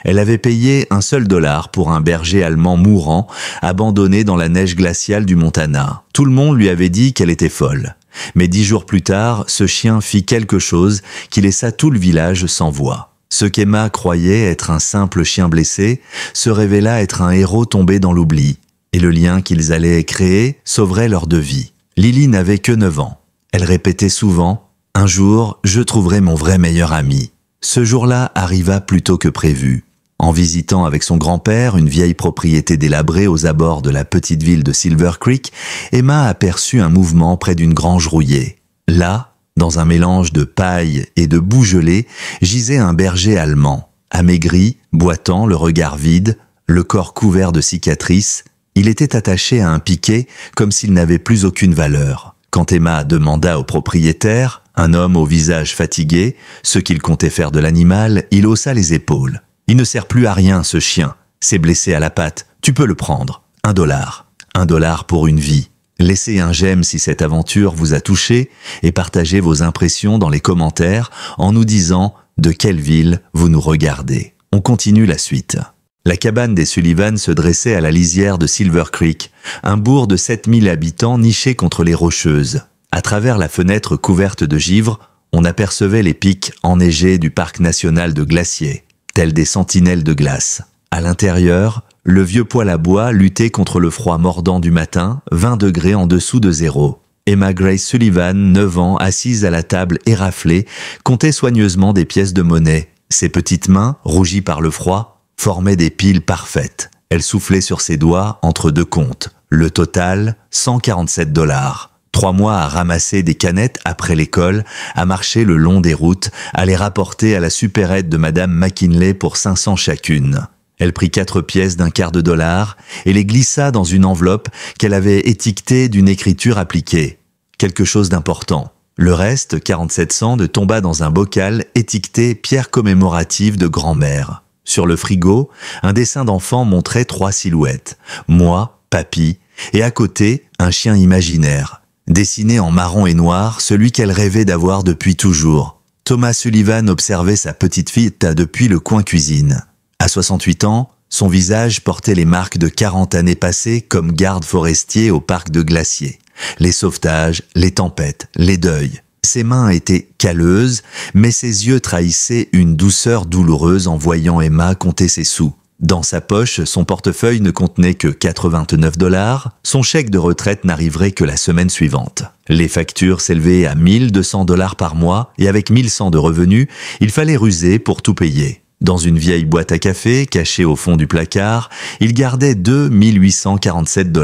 Elle avait payé $1 pour un berger allemand mourant, abandonné dans la neige glaciale du Montana. Tout le monde lui avait dit qu'elle était folle. Mais 10 jours plus tard, ce chien fit quelque chose qui laissa tout le village sans voix. Ce qu'Emma croyait être un simple chien blessé se révéla être un héros tombé dans l'oubli. Et le lien qu'ils allaient créer sauverait leur de vie. Lily n'avait que 9 ans. Elle répétait souvent « Un jour, je trouverai mon vrai meilleur ami ». Ce jour-là arriva plus tôt que prévu. En visitant avec son grand-père une vieille propriété délabrée aux abords de la petite ville de Silver Creek, Emma aperçut un mouvement près d'une grange rouillée. Là, dans un mélange de paille et de boue gelée, gisait un berger allemand. Amaigri, boitant, le regard vide, le corps couvert de cicatrices, il était attaché à un piquet comme s'il n'avait plus aucune valeur. Quand Emma demanda au propriétaire, un homme au visage fatigué, ce qu'il comptait faire de l'animal, il haussa les épaules. « Il ne sert plus à rien, ce chien. C'est blessé à la patte. Tu peux le prendre. $1. $1 pour une vie. » Laissez un j'aime si cette aventure vous a touché et partagez vos impressions dans les commentaires en nous disant de quelle ville vous nous regardez. On continue la suite. La cabane des Sullivan se dressait à la lisière de Silver Creek, un bourg de 7000 habitants niché contre les Rocheuses. À travers la fenêtre couverte de givre, on apercevait les pics enneigés du parc national de Glacier, tels des sentinelles de glace. À l'intérieur, le vieux poêle à bois luttait contre le froid mordant du matin, 20 degrés en dessous de zéro. Emma Grace Sullivan, 9 ans, assise à la table éraflée, comptait soigneusement des pièces de monnaie. Ses petites mains, rougies par le froid, formaient des piles parfaites. Elle soufflait sur ses doigts entre 2 comptes. Le total, $147. 3 mois à ramasser des canettes après l'école, à marcher le long des routes, à les rapporter à la supérette de Madame McKinley pour 500 chacune. Elle prit 4 pièces d'$1 et les glissa dans une enveloppe qu'elle avait étiquetée d'une écriture appliquée. Quelque chose d'important. Le reste, 47 cents, tomba dans un bocal étiqueté pierre commémorative de grand-mère. Sur le frigo, un dessin d'enfant montrait 3 silhouettes. Moi, papy, et à côté, un chien imaginaire. Dessiné en marron et noir, celui qu'elle rêvait d'avoir depuis toujours. Thomas Sullivan observait sa petite fille depuis le coin cuisine. À 68 ans, son visage portait les marques de 40 années passées comme garde forestier au parc de Glacier. Les sauvetages, les tempêtes, les deuils. Ses mains étaient calleuses, mais ses yeux trahissaient une douceur douloureuse en voyant Emma compter ses sous. Dans sa poche, son portefeuille ne contenait que $89, son chèque de retraite n'arriverait que la semaine suivante. Les factures s'élevaient à $1200 par mois et avec 1100 de revenus, il fallait ruser pour tout payer. Dans une vieille boîte à café, cachée au fond du placard, il gardait $2 847.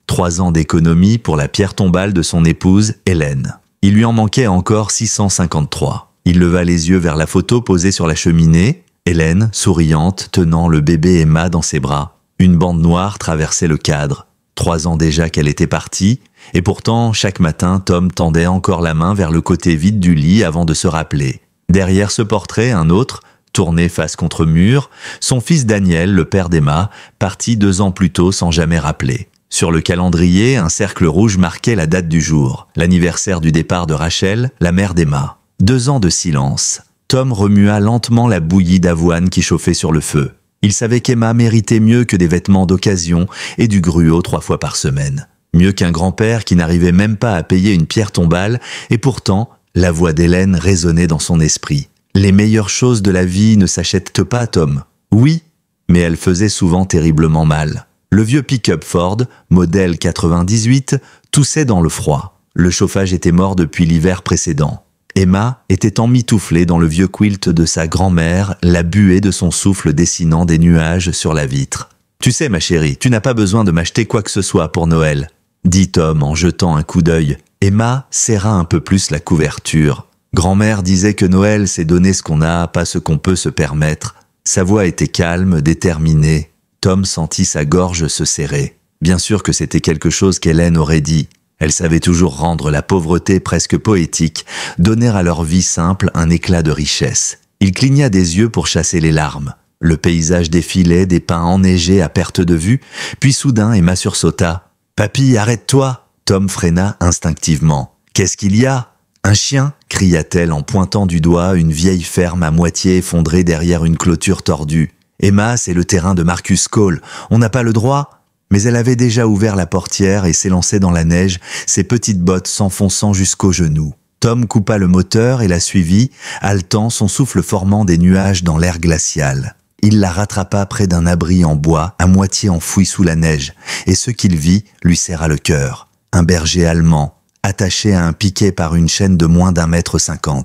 3 ans d'économie pour la pierre tombale de son épouse, Hélène. Il lui en manquait encore 653. Il leva les yeux vers la photo posée sur la cheminée. Hélène, souriante, tenant le bébé Emma dans ses bras. Une bande noire traversait le cadre. 3 ans déjà qu'elle était partie, et pourtant, chaque matin, Tom tendait encore la main vers le côté vide du lit avant de se rappeler. Derrière ce portrait, un autre, tourné face contre mur, son fils Daniel, le père d'Emma, parti 2 ans plus tôt sans jamais rappeler. Sur le calendrier, un cercle rouge marquait la date du jour, l'anniversaire du départ de Rachel, la mère d'Emma. 2 ans de silence. Tom remua lentement la bouillie d'avoine qui chauffait sur le feu. Il savait qu'Emma méritait mieux que des vêtements d'occasion et du gruau 3 fois par semaine. Mieux qu'un grand-père qui n'arrivait même pas à payer une pierre tombale, et pourtant, la voix d'Hélène résonnait dans son esprit. Les meilleures choses de la vie ne s'achètent pas, Tom. Oui, mais elles faisaient souvent terriblement mal. Le vieux pick-up Ford, modèle 98, toussait dans le froid. Le chauffage était mort depuis l'hiver précédent. Emma était emmitouflée dans le vieux quilt de sa grand-mère, la buée de son souffle dessinant des nuages sur la vitre. « Tu sais, ma chérie, tu n'as pas besoin de m'acheter quoi que ce soit pour Noël », dit Tom en jetant un coup d'œil. Emma serra un peu plus la couverture. Grand-mère disait que Noël, c'est donner ce qu'on a, pas ce qu'on peut se permettre. Sa voix était calme, déterminée. Tom sentit sa gorge se serrer. Bien sûr que c'était quelque chose qu'Hélène aurait dit. Elle savait toujours rendre la pauvreté presque poétique, donner à leur vie simple un éclat de richesse. Il cligna des yeux pour chasser les larmes. Le paysage défilait, des pins enneigés à perte de vue, puis soudain Emma sursauta. « Papy, arrête-toi » Tom freina instinctivement. « Qu'est-ce qu'il y a ?»« Un chien » cria-t-elle en pointant du doigt une vieille ferme à moitié effondrée derrière une clôture tordue. Emma, c'est le terrain de Marcus Cole. On n'a pas le droit ?» Mais elle avait déjà ouvert la portière et s'élançait dans la neige, ses petites bottes s'enfonçant jusqu'aux genoux. Tom coupa le moteur et la suivit, haletant, son souffle formant des nuages dans l'air glacial. Il la rattrapa près d'un abri en bois, à moitié enfoui sous la neige, et ce qu'il vit lui serra le cœur. Un berger allemand, attaché à un piquet par une chaîne de moins d'1,50 m.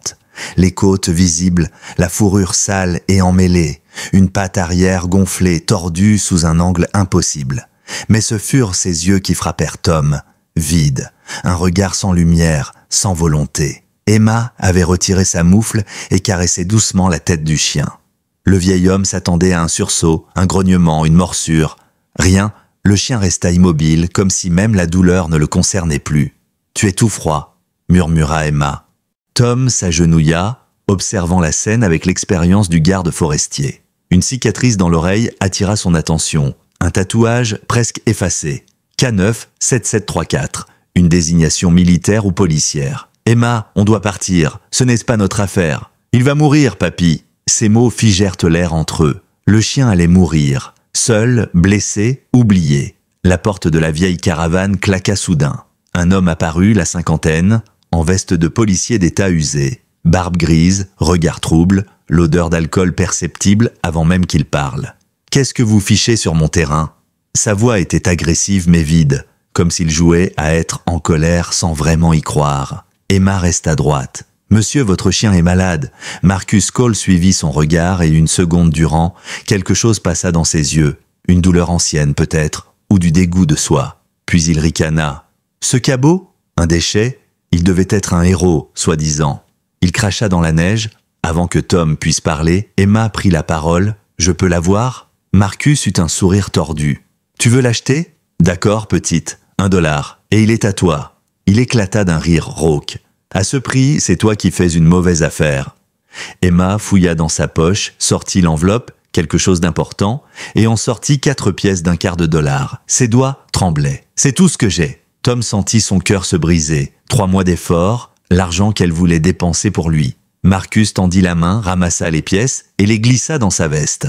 Les côtes visibles, la fourrure sale et emmêlée, une patte arrière gonflée, tordue sous un angle impossible. Mais ce furent ses yeux qui frappèrent Tom, vides, un regard sans lumière, sans volonté. Emma avait retiré sa moufle et caressé doucement la tête du chien. Le vieil homme s'attendait à un sursaut, un grognement, une morsure. Rien, le chien resta immobile, comme si même la douleur ne le concernait plus. « Tu es tout froid », murmura Emma. Tom s'agenouilla, observant la scène avec l'expérience du garde forestier. Une cicatrice dans l'oreille attira son attention, un tatouage presque effacé. K9 7734, une désignation militaire ou policière. « Emma, on doit partir, ce n'est pas notre affaire. Il va mourir, papy !» Ces mots figèrent l'air entre eux. Le chien allait mourir, seul, blessé, oublié. La porte de la vieille caravane claqua soudain. Un homme apparut, la cinquantaine, en veste de policier d'état usé. Barbe grise, regard trouble, l'odeur d'alcool perceptible avant même qu'il parle. « Qu'est-ce que vous fichez sur mon terrain ?» Sa voix était agressive mais vide, comme s'il jouait à être en colère sans vraiment y croire. Emma resta droite. « Monsieur, votre chien est malade. » Marcus Cole suivit son regard et une seconde durant, quelque chose passa dans ses yeux. Une douleur ancienne peut-être, ou du dégoût de soi. Puis il ricana. « Ce cabot ? Un déchet ? Il devait être un héros, soi-disant. » Il cracha dans la neige. Avant que Tom puisse parler, Emma prit la parole. « Je peux l'avoir ?» Marcus eut un sourire tordu. « Tu veux l'acheter ? D'accord, petite. $1. Et il est à toi. » Il éclata d'un rire rauque. « À ce prix, c'est toi qui fais une mauvaise affaire. » Emma fouilla dans sa poche, sortit l'enveloppe, quelque chose d'important, et en sortit 4 pièces d'$1. Ses doigts tremblaient. « C'est tout ce que j'ai. » Tom sentit son cœur se briser. 3 mois d'efforts, l'argent qu'elle voulait dépenser pour lui. Marcus tendit la main, ramassa les pièces et les glissa dans sa veste.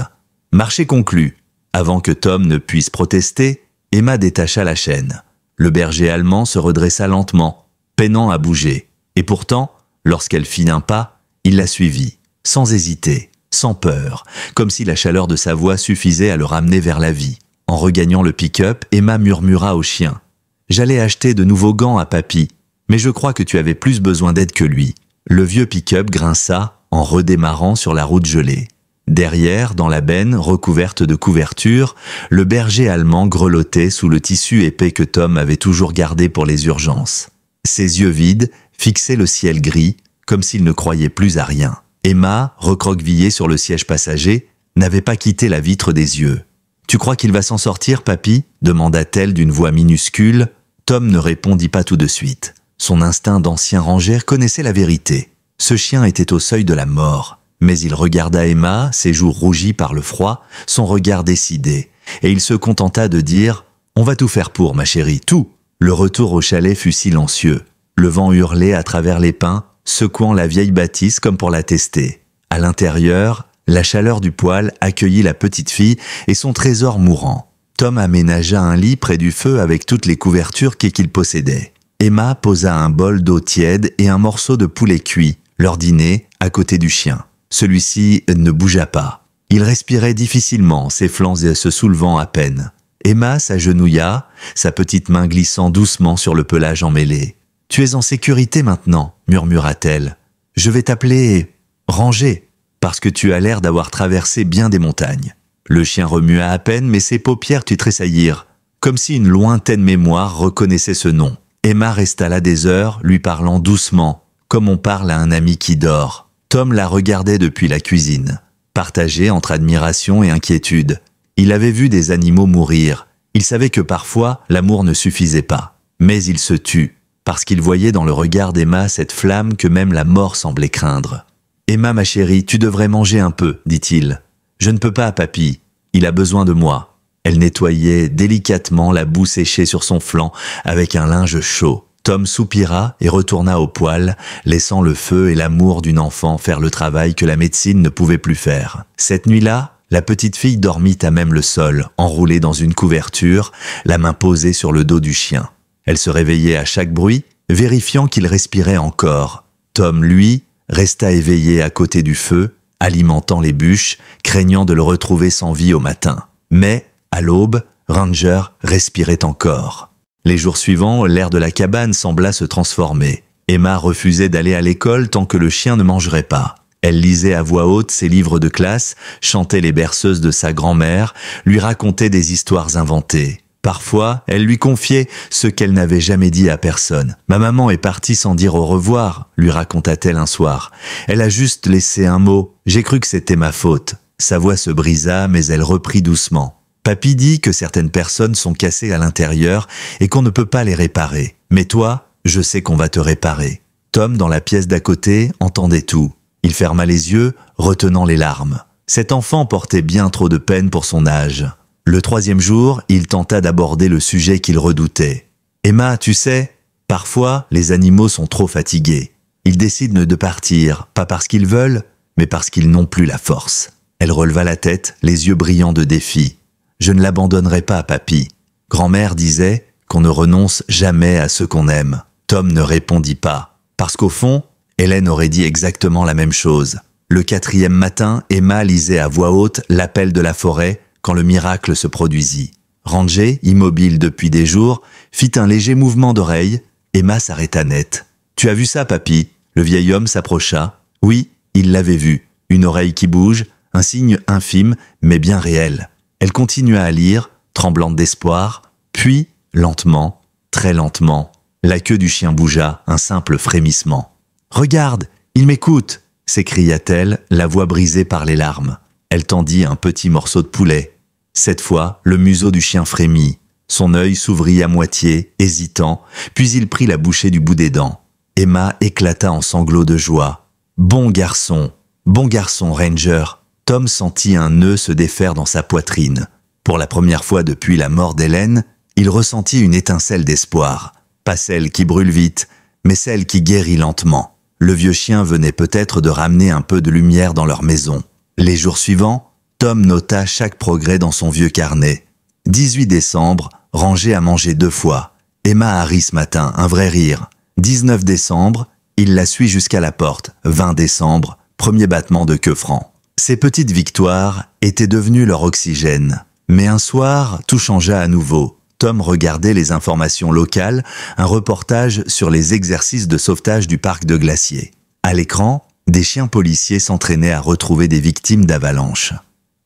Marché conclu. Avant que Tom ne puisse protester, Emma détacha la chaîne. Le berger allemand se redressa lentement, peinant à bouger. Et pourtant, lorsqu'elle fit un pas, il la suivit, sans hésiter, sans peur, comme si la chaleur de sa voix suffisait à le ramener vers la vie. En regagnant le pick-up, Emma murmura au chien. « J'allais acheter de nouveaux gants à papy, mais je crois que tu avais plus besoin d'aide que lui. » Le vieux pick-up grinça en redémarrant sur la route gelée. Derrière, dans la benne recouverte de couvertures, le berger allemand grelottait sous le tissu épais que Tom avait toujours gardé pour les urgences. Ses yeux vides fixaient le ciel gris, comme s'il ne croyait plus à rien. Emma, recroquevillée sur le siège passager, n'avait pas quitté la vitre des yeux. « Tu crois qu'il va s'en sortir, papy ?» demanda-t-elle d'une voix minuscule. Tom ne répondit pas tout de suite. Son instinct d'ancien rangeur connaissait la vérité. Ce chien était au seuil de la mort. Mais il regarda Emma, ses joues rougies par le froid, son regard décidé, et il se contenta de dire « On va tout faire pour, ma chérie, tout !» Le retour au chalet fut silencieux. Le vent hurlait à travers les pins, secouant la vieille bâtisse comme pour la tester. À l'intérieur, la chaleur du poêle accueillit la petite fille et son trésor mourant. Tom aménagea un lit près du feu avec toutes les couvertures qu'il possédait. Emma posa un bol d'eau tiède et un morceau de poulet cuit, leur dîner, à côté du chien. Celui-ci ne bougea pas. Il respirait difficilement, ses flancs se soulevant à peine. Emma s'agenouilla, sa petite main glissant doucement sur le pelage emmêlé. « Tu es en sécurité maintenant, » murmura-t-elle. « Je vais t'appeler Ranger, parce que tu as l'air d'avoir traversé bien des montagnes. » Le chien remua à peine, mais ses paupières lui tressaillirent, comme si une lointaine mémoire reconnaissait ce nom. Emma resta là des heures, lui parlant doucement, comme on parle à un ami qui dort. Tom la regardait depuis la cuisine, partagé entre admiration et inquiétude. Il avait vu des animaux mourir. Il savait que parfois, l'amour ne suffisait pas. Mais il se tut, parce qu'il voyait dans le regard d'Emma cette flamme que même la mort semblait craindre. « Emma, ma chérie, tu devrais manger un peu, dit-il. Je ne peux pas, papy. Il a besoin de moi. » Elle nettoyait délicatement la boue séchée sur son flanc avec un linge chaud. Tom soupira et retourna au poêle, laissant le feu et l'amour d'une enfant faire le travail que la médecine ne pouvait plus faire. Cette nuit-là, La petite fille dormit à même le sol, enroulée dans une couverture, la main posée sur le dos du chien. Elle se réveillait à chaque bruit, vérifiant qu'il respirait encore. Tom, lui, resta éveillé à côté du feu, alimentant les bûches, craignant de le retrouver sans vie au matin. Mais, à l'aube, Ranger respirait encore. Les jours suivants, l'air de la cabane sembla se transformer. Emma refusait d'aller à l'école tant que le chien ne mangerait pas. Elle lisait à voix haute ses livres de classe, chantait les berceuses de sa grand-mère, lui racontait des histoires inventées. Parfois, elle lui confiait ce qu'elle n'avait jamais dit à personne. « Ma maman est partie sans dire au revoir », lui raconta-t-elle un soir. « Elle a juste laissé un mot. J'ai cru que c'était ma faute. » Sa voix se brisa, mais elle reprit doucement. « Papy dit que certaines personnes sont cassées à l'intérieur et qu'on ne peut pas les réparer. Mais toi, je sais qu'on va te réparer. » Tom, dans la pièce d'à côté, entendait tout. Il ferma les yeux, retenant les larmes. Cet enfant portait bien trop de peine pour son âge. Le 3e jour, il tenta d'aborder le sujet qu'il redoutait. « Emma, tu sais, parfois, les animaux sont trop fatigués. Ils décident de partir, pas parce qu'ils veulent, mais parce qu'ils n'ont plus la force. » Elle releva la tête, les yeux brillants de défi. « Je ne l'abandonnerai pas, papy. » Grand-mère disait qu'on ne renonce jamais à ce qu'on aime. Tom ne répondit pas, parce qu'au fond, Hélène aurait dit exactement la même chose. Le 4e matin, Emma lisait à voix haute l'appel de la forêt quand le miracle se produisit. Ranger, immobile depuis des jours, fit un léger mouvement d'oreille. Emma s'arrêta net. « Tu as vu ça, papy ?» Le vieil homme s'approcha. Oui, il l'avait vu. Une oreille qui bouge, un signe infime, mais bien réel. Elle continua à lire, tremblante d'espoir, puis, lentement, très lentement, la queue du chien bougea, un simple frémissement. « Regarde, il m'écoute !» s'écria-t-elle, la voix brisée par les larmes. Elle tendit un petit morceau de poulet. Cette fois, le museau du chien frémit. Son œil s'ouvrit à moitié, hésitant, puis il prit la bouchée du bout des dents. Emma éclata en sanglots de joie. « Bon garçon, Ranger !» Tom sentit un nœud se défaire dans sa poitrine. Pour la première fois depuis la mort d'Hélène, il ressentit une étincelle d'espoir. Pas celle qui brûle vite, mais celle qui guérit lentement. Le vieux chien venait peut-être de ramener un peu de lumière dans leur maison. Les jours suivants, Tom nota chaque progrès dans son vieux carnet. 18 décembre, Ranger a mangé 2 fois. Emma a ri ce matin, un vrai rire. 19 décembre, il la suit jusqu'à la porte. 20 décembre, premier battement de queue franc. Ces petites victoires étaient devenues leur oxygène. Mais un soir, tout changea à nouveau. Tom regardait les informations locales, un reportage sur les exercices de sauvetage du parc de Glacier. À l'écran, des chiens policiers s'entraînaient à retrouver des victimes d'avalanches.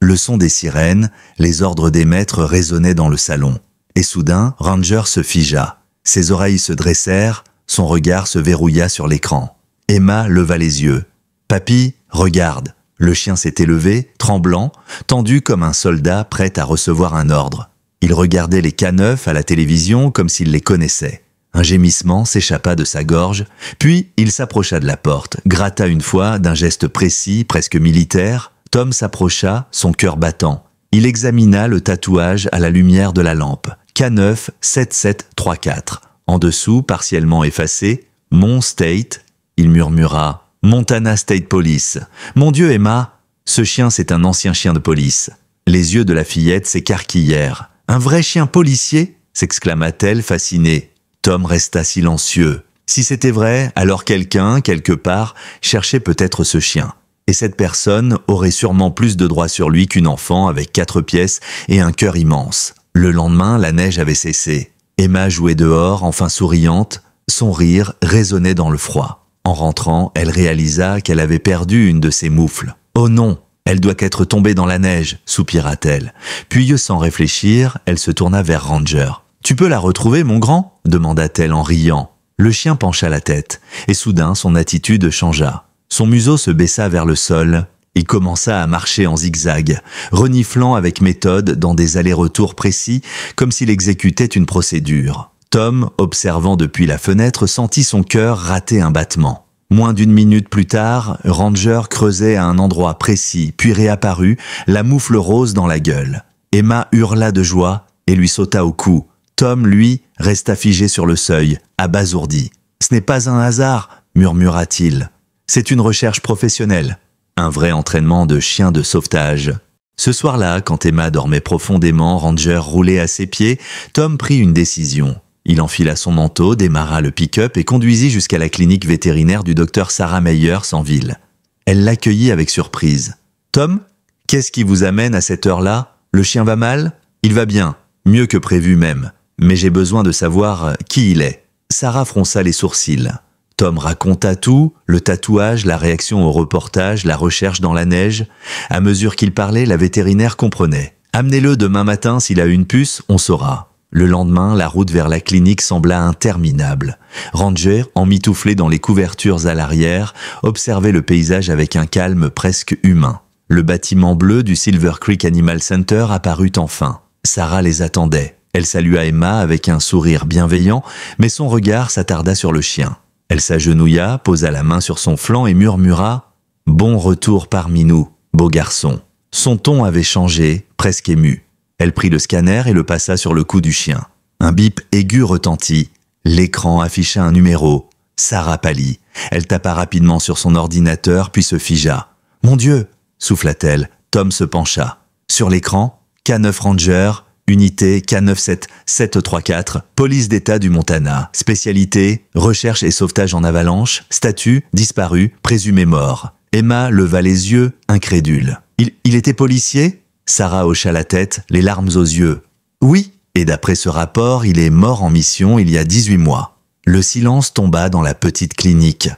Le son des sirènes, les ordres des maîtres résonnaient dans le salon. Et soudain, Ranger se figea. Ses oreilles se dressèrent, son regard se verrouilla sur l'écran. Emma leva les yeux. « Papy, regarde !» Le chien s'était levé, tremblant, tendu comme un soldat prêt à recevoir un ordre. Il regardait les K9 à la télévision comme s'il les connaissait. Un gémissement s'échappa de sa gorge, puis il s'approcha de la porte, gratta une fois d'un geste précis, presque militaire. Tom s'approcha, son cœur battant. Il examina le tatouage à la lumière de la lampe. K9 7734. En dessous, partiellement effacé, Mon State. Il murmura « Montana State Police. Mon Dieu, Emma, ce chien, c'est un ancien chien de police. » Les yeux de la fillette s'écarquillèrent. « Un vrai chien policier ?» s'exclama-t-elle, fascinée. Tom resta silencieux. Si c'était vrai, alors quelqu'un, quelque part, cherchait peut-être ce chien. Et cette personne aurait sûrement plus de droits sur lui qu'une enfant avec 4 pièces et un cœur immense. Le lendemain, la neige avait cessé. Emma jouait dehors, enfin souriante. Son rire résonnait dans le froid. En rentrant, elle réalisa qu'elle avait perdu une de ses moufles. « Oh non, elle doit être tombée dans la neige !» soupira-t-elle. Puis, sans réfléchir, elle se tourna vers Ranger. « Tu peux la retrouver, mon grand ?» demanda-t-elle en riant. Le chien pencha la tête, et soudain son attitude changea. Son museau se baissa vers le sol. Il commença à marcher en zigzag, reniflant avec méthode dans des allers-retours précis, comme s'il exécutait une procédure. Tom, observant depuis la fenêtre, sentit son cœur rater un battement. Moins d'1 minute plus tard, Ranger creusait à un endroit précis, puis réapparut, la moufle rose dans la gueule. Emma hurla de joie et lui sauta au cou. Tom, lui, resta figé sur le seuil, abasourdi. « Ce n'est pas un hasard !» murmura-t-il. « C'est une recherche professionnelle, un vrai entraînement de chien de sauvetage. » Ce soir-là, quand Emma dormait profondément, Ranger roulait à ses pieds, Tom prit une décision. Il enfila son manteau, démarra le pick-up et conduisit jusqu'à la clinique vétérinaire du docteur Sarah Meyers en ville. Elle l'accueillit avec surprise. « Tom, qu'est-ce qui vous amène à cette heure-là? Le chien va mal? Il va bien, mieux que prévu même. Mais j'ai besoin de savoir qui il est. » Sarah fronça les sourcils. Tom raconta tout, le tatouage, la réaction au reportage, la recherche dans la neige. À mesure qu'il parlait, la vétérinaire comprenait. « Amenez-le demain matin, s'il a une puce, on saura. » Le lendemain, la route vers la clinique sembla interminable. Ranger, emmitouflé dans les couvertures à l'arrière, observait le paysage avec un calme presque humain. Le bâtiment bleu du Silver Creek Animal Center apparut enfin. Sarah les attendait. Elle salua Emma avec un sourire bienveillant, mais son regard s'attarda sur le chien. Elle s'agenouilla, posa la main sur son flanc et murmura « Bon retour parmi nous, beau garçon ». Son ton avait changé, presque ému. Elle prit le scanner et le passa sur le cou du chien. Un bip aigu retentit. L'écran afficha un numéro. Sarah pâlit. Elle tapa rapidement sur son ordinateur, puis se figea. « Mon Dieu !» souffla-t-elle. Tom se pencha. Sur l'écran, K9 Ranger, unité K97734, police d'État du Montana. Spécialité, recherche et sauvetage en avalanche. Statut, disparu, présumé mort. Emma leva les yeux, incrédule. Il était policier ? Sarah hocha la tête, les larmes aux yeux. « Oui, et d'après ce rapport, il est mort en mission il y a 18 mois. » Le silence tomba dans la petite clinique.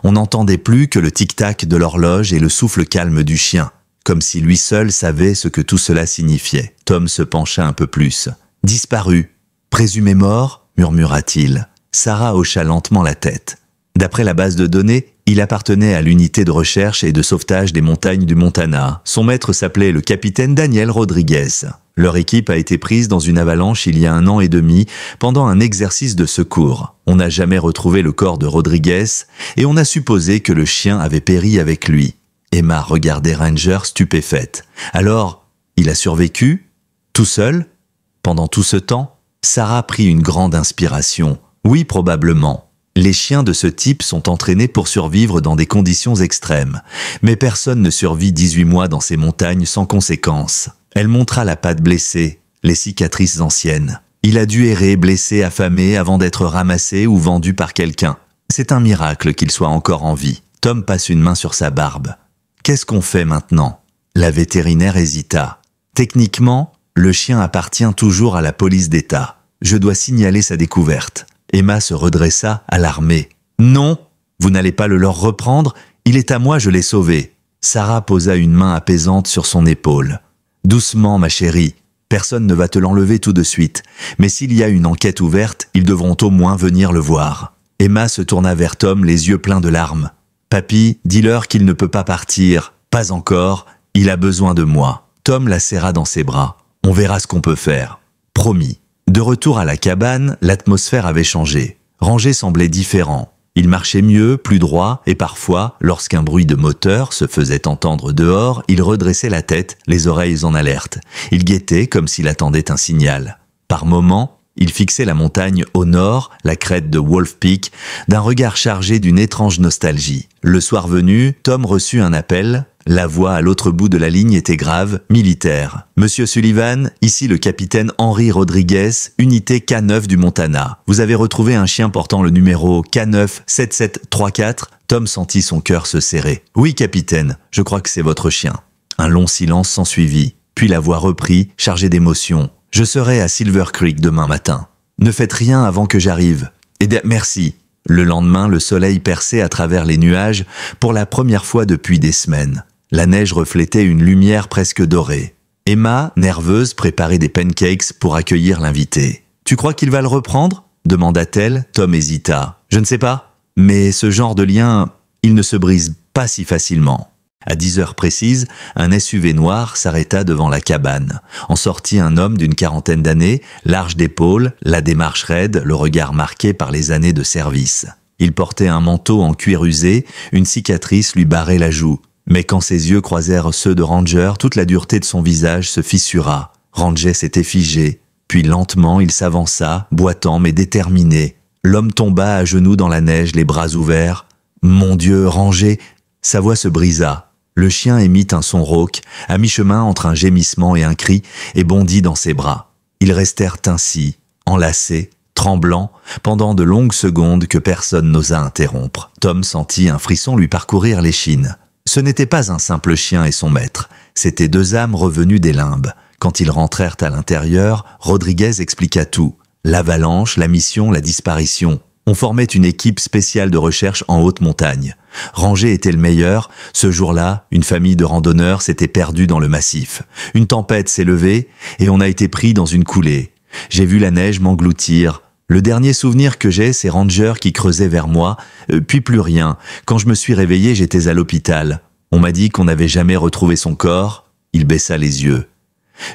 On n'entendait plus que le tic-tac de l'horloge et le souffle calme du chien, comme si lui seul savait ce que tout cela signifiait. Tom se pencha un peu plus. « Disparu. Présumé mort ?» murmura-t-il. Sarah hocha lentement la tête. D'après la base de données, il appartenait à l'unité de recherche et de sauvetage des montagnes du Montana. Son maître s'appelait le capitaine Daniel Rodriguez. Leur équipe a été prise dans une avalanche il y a 1 an et demi pendant un exercice de secours. On n'a jamais retrouvé le corps de Rodriguez et on a supposé que le chien avait péri avec lui. Emma regardait Ranger stupéfaite. Alors, il a survécu? Tout seul? Pendant tout ce temps? Sarah prit une grande inspiration. Oui, probablement. Les chiens de ce type sont entraînés pour survivre dans des conditions extrêmes. Mais personne ne survit 18 mois dans ces montagnes sans conséquences. Elle montra la patte blessée, les cicatrices anciennes. Il a dû errer, blessé, affamé, avant d'être ramassé ou vendu par quelqu'un. C'est un miracle qu'il soit encore en vie. Tom passe une main sur sa barbe. Qu'est-ce qu'on fait maintenant? La vétérinaire hésita. Techniquement, le chien appartient toujours à la police d'État. Je dois signaler sa découverte. Emma se redressa, alarmée. « Non, vous n'allez pas le leur reprendre, il est à moi, je l'ai sauvé. » Sarah posa une main apaisante sur son épaule. « Doucement, ma chérie, personne ne va te l'enlever tout de suite, mais s'il y a une enquête ouverte, ils devront au moins venir le voir. » Emma se tourna vers Tom, les yeux pleins de larmes. « Papy, dis-leur qu'il ne peut pas partir. Pas encore, il a besoin de moi. » Tom la serra dans ses bras. « On verra ce qu'on peut faire. » Promis. De retour à la cabane, l'atmosphère avait changé. Ranger semblait différent. Il marchait mieux, plus droit, et parfois, lorsqu'un bruit de moteur se faisait entendre dehors, il redressait la tête, les oreilles en alerte. Il guettait comme s'il attendait un signal. Par moments, il fixait la montagne au nord, la crête de Wolf Peak, d'un regard chargé d'une étrange nostalgie. Le soir venu, Tom reçut un appel. La voix à l'autre bout de la ligne était grave, militaire. « Monsieur Sullivan, ici le capitaine Henry Rodriguez, unité K9 du Montana. Vous avez retrouvé un chien portant le numéro K97734 ?» Tom sentit son cœur se serrer. « Oui, capitaine, je crois que c'est votre chien. » Un long silence s'ensuivit, puis la voix reprit, chargée d'émotion. « Je serai à Silver Creek demain matin. Ne faites rien avant que j'arrive. Merci. » Le lendemain, le soleil perçait à travers les nuages pour la première fois depuis des semaines. La neige reflétait une lumière presque dorée. Emma, nerveuse, préparait des pancakes pour accueillir l'invité. « Tu crois qu'il va le reprendre ?» demanda-t-elle. Tom hésita. « Je ne sais pas, mais ce genre de lien, il ne se brise pas si facilement. » À 10 heures précises, un SUV noir s'arrêta devant la cabane. En sortit un homme d'une 40aine d'années, large d'épaules, la démarche raide, le regard marqué par les années de service. Il portait un manteau en cuir usé, une cicatrice lui barrait la joue. Mais quand ses yeux croisèrent ceux de Ranger, toute la dureté de son visage se fissura. Ranger s'était figé. Puis lentement, il s'avança, boitant mais déterminé. L'homme tomba à genoux dans la neige, les bras ouverts. « Mon Dieu, Ranger !» Sa voix se brisa. Le chien émit un son rauque, à mi-chemin entre un gémissement et un cri, et bondit dans ses bras. Ils restèrent ainsi, enlacés, tremblants, pendant de longues secondes que personne n'osa interrompre. Tom sentit un frisson lui parcourir l'échine. Ce n'était pas un simple chien et son maître, c'étaient deux âmes revenues des limbes. Quand ils rentrèrent à l'intérieur, Rodriguez expliqua tout. L'avalanche, la mission, la disparition. On formait une équipe spéciale de recherche en haute montagne. Ranger était le meilleur. Ce jour-là, une famille de randonneurs s'était perdue dans le massif. Une tempête s'est levée et on a été pris dans une coulée. J'ai vu la neige m'engloutir. Le dernier souvenir que j'ai, c'est Ranger qui creusait vers moi, puis plus rien. Quand je me suis réveillé, j'étais à l'hôpital. On m'a dit qu'on n'avait jamais retrouvé son corps. Il baissa les yeux.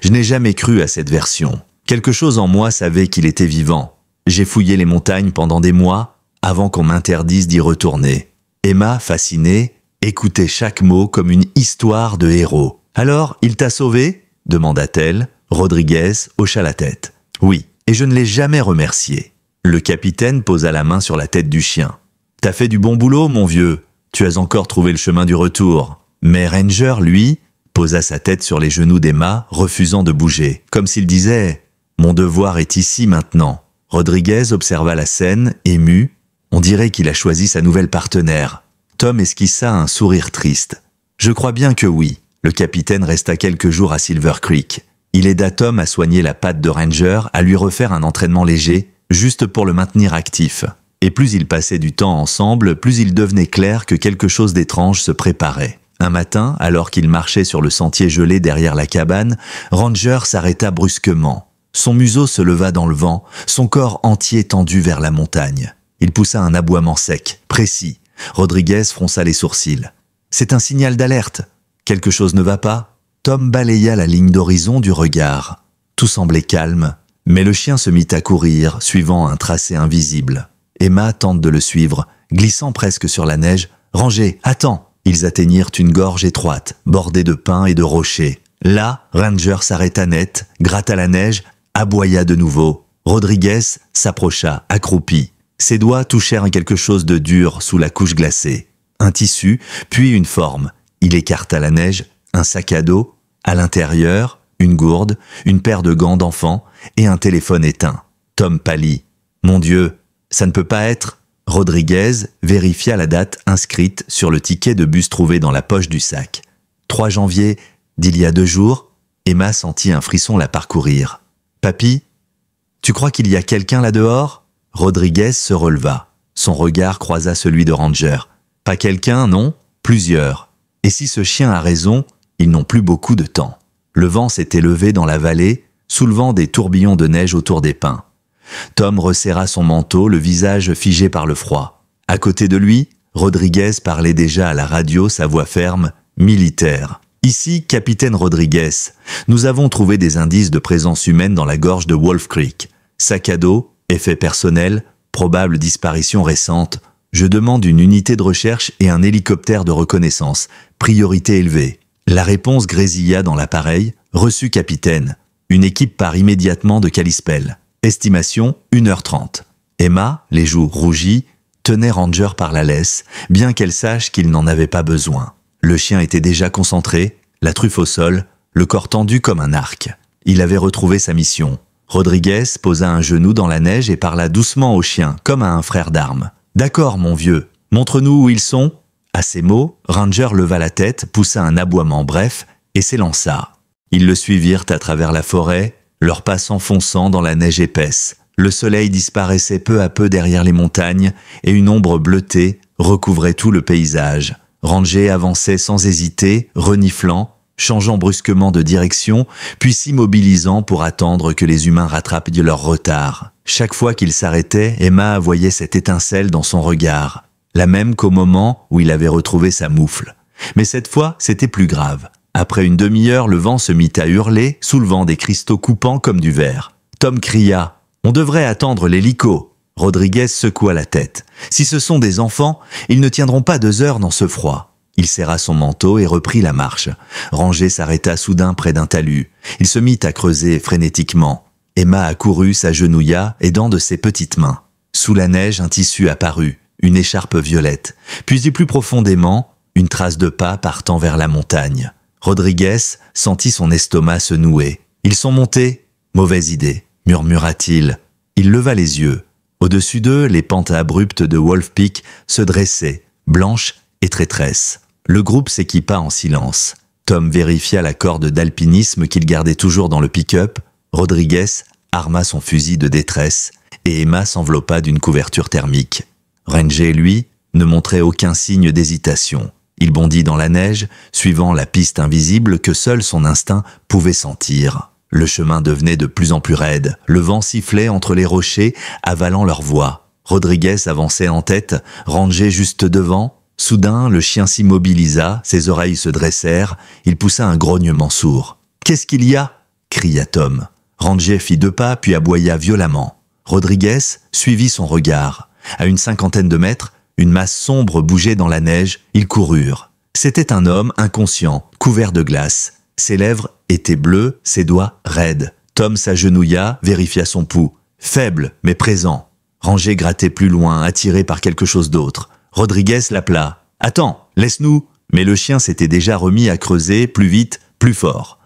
Je n'ai jamais cru à cette version. Quelque chose en moi savait qu'il était vivant. J'ai fouillé les montagnes pendant des mois, avant qu'on m'interdise d'y retourner. Emma, fascinée, écoutait chaque mot comme une histoire de héros. « Alors, il t'a sauvé ?» demanda-t-elle. Rodriguez hocha la tête. « Oui, et je ne l'ai jamais remercié. » Le capitaine posa la main sur la tête du chien. « T'as fait du bon boulot, mon vieux. Tu as encore trouvé le chemin du retour. » Mais Ranger, lui, posa sa tête sur les genoux d'Emma, refusant de bouger, comme s'il disait « Mon devoir est ici maintenant. » Rodriguez observa la scène, ému. On dirait qu'il a choisi sa nouvelle partenaire. Tom esquissa un sourire triste. « Je crois bien que oui. » Le capitaine resta quelques jours à Silver Creek. Il aida Tom à soigner la patte de Ranger, à lui refaire un entraînement léger, juste pour le maintenir actif. Et plus ils passaient du temps ensemble, plus il devenait clair que quelque chose d'étrange se préparait. Un matin, alors qu'il marchait sur le sentier gelé derrière la cabane, Ranger s'arrêta brusquement. Son museau se leva dans le vent, son corps entier tendu vers la montagne. Il poussa un aboiement sec, précis. Rodriguez fronça les sourcils. « C'est un signal d'alerte. Quelque chose ne va pas ?» Tom balaya la ligne d'horizon du regard. Tout semblait calme, mais le chien se mit à courir, suivant un tracé invisible. Emma tente de le suivre, glissant presque sur la neige. « Ranger, attends !» Ils atteignirent une gorge étroite, bordée de pins et de rochers. Là, Ranger s'arrêta net, gratta la neige, aboya de nouveau. Rodriguez s'approcha, accroupi. Ses doigts touchèrent quelque chose de dur sous la couche glacée. Un tissu, puis une forme. Il écarta la neige, un sac à dos. À l'intérieur, une gourde, une paire de gants d'enfant et un téléphone éteint. Tom pâlit. « Mon Dieu, ça ne peut pas être !» Rodriguez vérifia la date inscrite sur le ticket de bus trouvé dans la poche du sac. 3 janvier d'il y a 2 jours, Emma sentit un frisson la parcourir. « Papy, tu crois qu'il y a quelqu'un là dehors ?» Rodriguez se releva. Son regard croisa celui de Ranger. « Pas quelqu'un, non, plusieurs. Et si ce chien a raison, ils n'ont plus beaucoup de temps. » Le vent s'était levé dans la vallée, soulevant des tourbillons de neige autour des pins. Tom resserra son manteau, le visage figé par le froid. À côté de lui, Rodriguez parlait déjà à la radio, sa voix ferme, militaire. « Ici, capitaine Rodriguez, nous avons trouvé des indices de présence humaine dans la gorge de Wolf Creek. Sac à dos, effets personnels, probable disparition récente. Je demande une unité de recherche et un hélicoptère de reconnaissance. Priorité élevée. » La réponse grésilla dans l'appareil. « Reçu, capitaine. Une équipe part immédiatement de Kalispell. Estimation 1h30. » Emma, les joues rougies, tenait Ranger par la laisse, bien qu'elle sache qu'il n'en avait pas besoin. Le chien était déjà concentré, la truffe au sol, le corps tendu comme un arc. Il avait retrouvé sa mission. Rodriguez posa un genou dans la neige et parla doucement au chien, comme à un frère d'armes. « D'accord, mon vieux. Montre-nous où ils sont. » À ces mots, Ranger leva la tête, poussa un aboiement bref et s'élança. Ils le suivirent à travers la forêt, leurs pas s'enfonçant dans la neige épaisse. Le soleil disparaissait peu à peu derrière les montagnes et une ombre bleutée recouvrait tout le paysage. Ranger avançait sans hésiter, reniflant, changeant brusquement de direction, puis s'immobilisant pour attendre que les humains rattrapent leur retard. Chaque fois qu'il s'arrêtait, Emma voyait cette étincelle dans son regard, la même qu'au moment où il avait retrouvé sa moufle. Mais cette fois, c'était plus grave. Après une demi-heure, le vent se mit à hurler, soulevant des cristaux coupants comme du verre. Tom cria « On devrait attendre l'hélico !» Rodriguez secoua la tête. « Si ce sont des enfants, ils ne tiendront pas 2 heures dans ce froid. » Il serra son manteau et reprit la marche. Ranger s'arrêta soudain près d'un talus. Il se mit à creuser frénétiquement. Emma accourut, s'agenouilla, aidant de ses petites mains. Sous la neige, un tissu apparut, une écharpe violette. Puis plus profondément, une trace de pas partant vers la montagne. Rodriguez sentit son estomac se nouer. « Ils sont montés ?»« Mauvaise idée, murmura-t-il. Il leva les yeux. Au-dessus d'eux, les pentes abruptes de Wolf Peak se dressaient, blanches et traîtresses. Le groupe s'équipa en silence. Tom vérifia la corde d'alpinisme qu'il gardait toujours dans le pick-up. Rodriguez arma son fusil de détresse et Emma s'enveloppa d'une couverture thermique. Ranger, lui, ne montrait aucun signe d'hésitation. Il bondit dans la neige, suivant la piste invisible que seul son instinct pouvait sentir. Le chemin devenait de plus en plus raide. Le vent sifflait entre les rochers, avalant leur voix. Rodriguez avançait en tête, Ranger juste devant. Soudain, le chien s'immobilisa, ses oreilles se dressèrent, il poussa un grognement sourd. « Qu'est-ce qu'il y a ?» cria Tom. Ranger fit 2 pas, puis aboya violemment. Rodriguez suivit son regard. À une 50aine de mètres, une masse sombre bougeait dans la neige, ils coururent. C'était un homme inconscient, couvert de glace. Ses lèvres étaient bleues, ses doigts raides. Tom s'agenouilla, vérifia son pouls. Faible, mais présent. Ranger grattait plus loin, attiré par quelque chose d'autre. Rodriguez l'appela. « Attends, laisse-nous !» Mais le chien s'était déjà remis à creuser, plus vite, plus fort.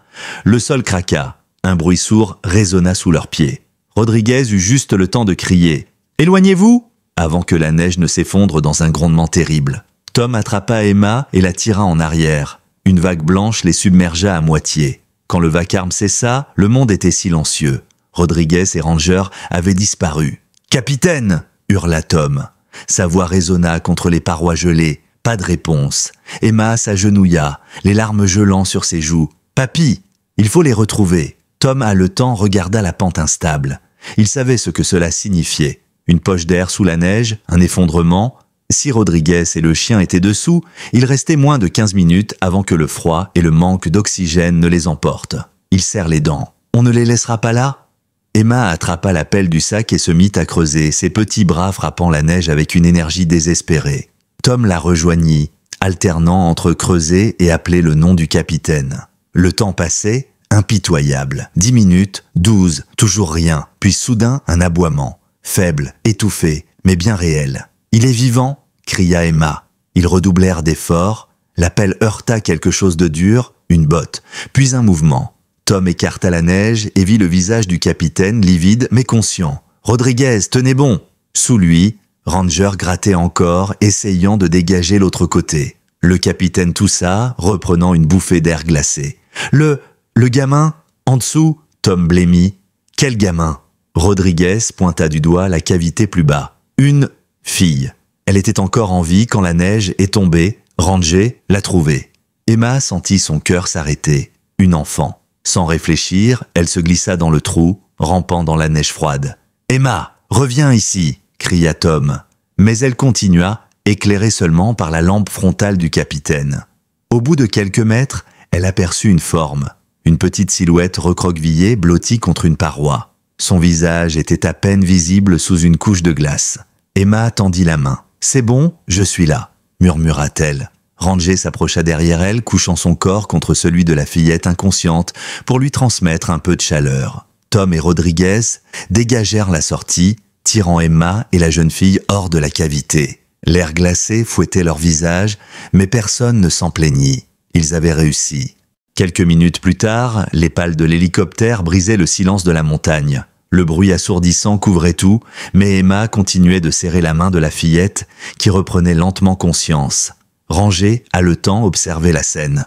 Le sol craqua. Un bruit sourd résonna sous leurs pieds. Rodriguez eut juste le temps de crier « Éloignez-vous !» avant que la neige ne s'effondre dans un grondement terrible. Tom attrapa Emma et la tira en arrière. Une vague blanche les submergea à moitié. Quand le vacarme cessa, le monde était silencieux. Rodriguez et Ranger avaient disparu. « Capitaine !» hurla Tom. Sa voix résonna contre les parois gelées. Pas de réponse. Emma s'agenouilla, les larmes gelant sur ses joues. « Papy, il faut les retrouver. » Tom, haletant, regarda la pente instable. Il savait ce que cela signifiait. Une poche d'air sous la neige, un effondrement. Si Rodriguez et le chien étaient dessous, il restait moins de 15 minutes avant que le froid et le manque d'oxygène ne les emportent. Il serre les dents. « On ne les laissera pas là ?» Emma attrapa la pelle du sac et se mit à creuser, ses petits bras frappant la neige avec une énergie désespérée. Tom la rejoignit, alternant entre creuser et appeler le nom du capitaine. Le temps passait, impitoyable. 10 minutes, 12, toujours rien. Puis soudain, un aboiement. Faible, étouffé, mais bien réel. « Il est vivant !» cria Emma. Ils redoublèrent d'efforts. La pelle heurta quelque chose de dur, une botte, puis un mouvement. Tom écarta la neige et vit le visage du capitaine, livide mais conscient. « Rodriguez, tenez bon !» Sous lui, Ranger grattait encore, essayant de dégager l'autre côté. Le capitaine toussa, reprenant une bouffée d'air glacé. « Le gamin, en dessous ?» Tom blêmit. « Quel gamin ?» Rodriguez pointa du doigt la cavité plus bas. « Une fille. Elle était encore en vie quand la neige est tombée. Ranger l'a trouvée. » Emma sentit son cœur s'arrêter. Une enfant. Sans réfléchir, elle se glissa dans le trou, rampant dans la neige froide. « Emma, reviens ici !» cria Tom. Mais elle continua, éclairée seulement par la lampe frontale du capitaine. Au bout de quelques mètres, elle aperçut une forme. Une petite silhouette recroquevillée blottie contre une paroi. Son visage était à peine visible sous une couche de glace. Emma tendit la main. « C'est bon, je suis là », murmura-t-elle. Ranger s'approcha derrière elle, couchant son corps contre celui de la fillette inconsciente pour lui transmettre un peu de chaleur. Tom et Rodriguez dégagèrent la sortie, tirant Emma et la jeune fille hors de la cavité. L'air glacé fouettait leur visage, mais personne ne s'en plaignit. Ils avaient réussi. Quelques minutes plus tard, les pales de l'hélicoptère brisaient le silence de la montagne. Le bruit assourdissant couvrait tout, mais Emma continuait de serrer la main de la fillette, qui reprenait lentement conscience. Ranger, haletant, observait la scène.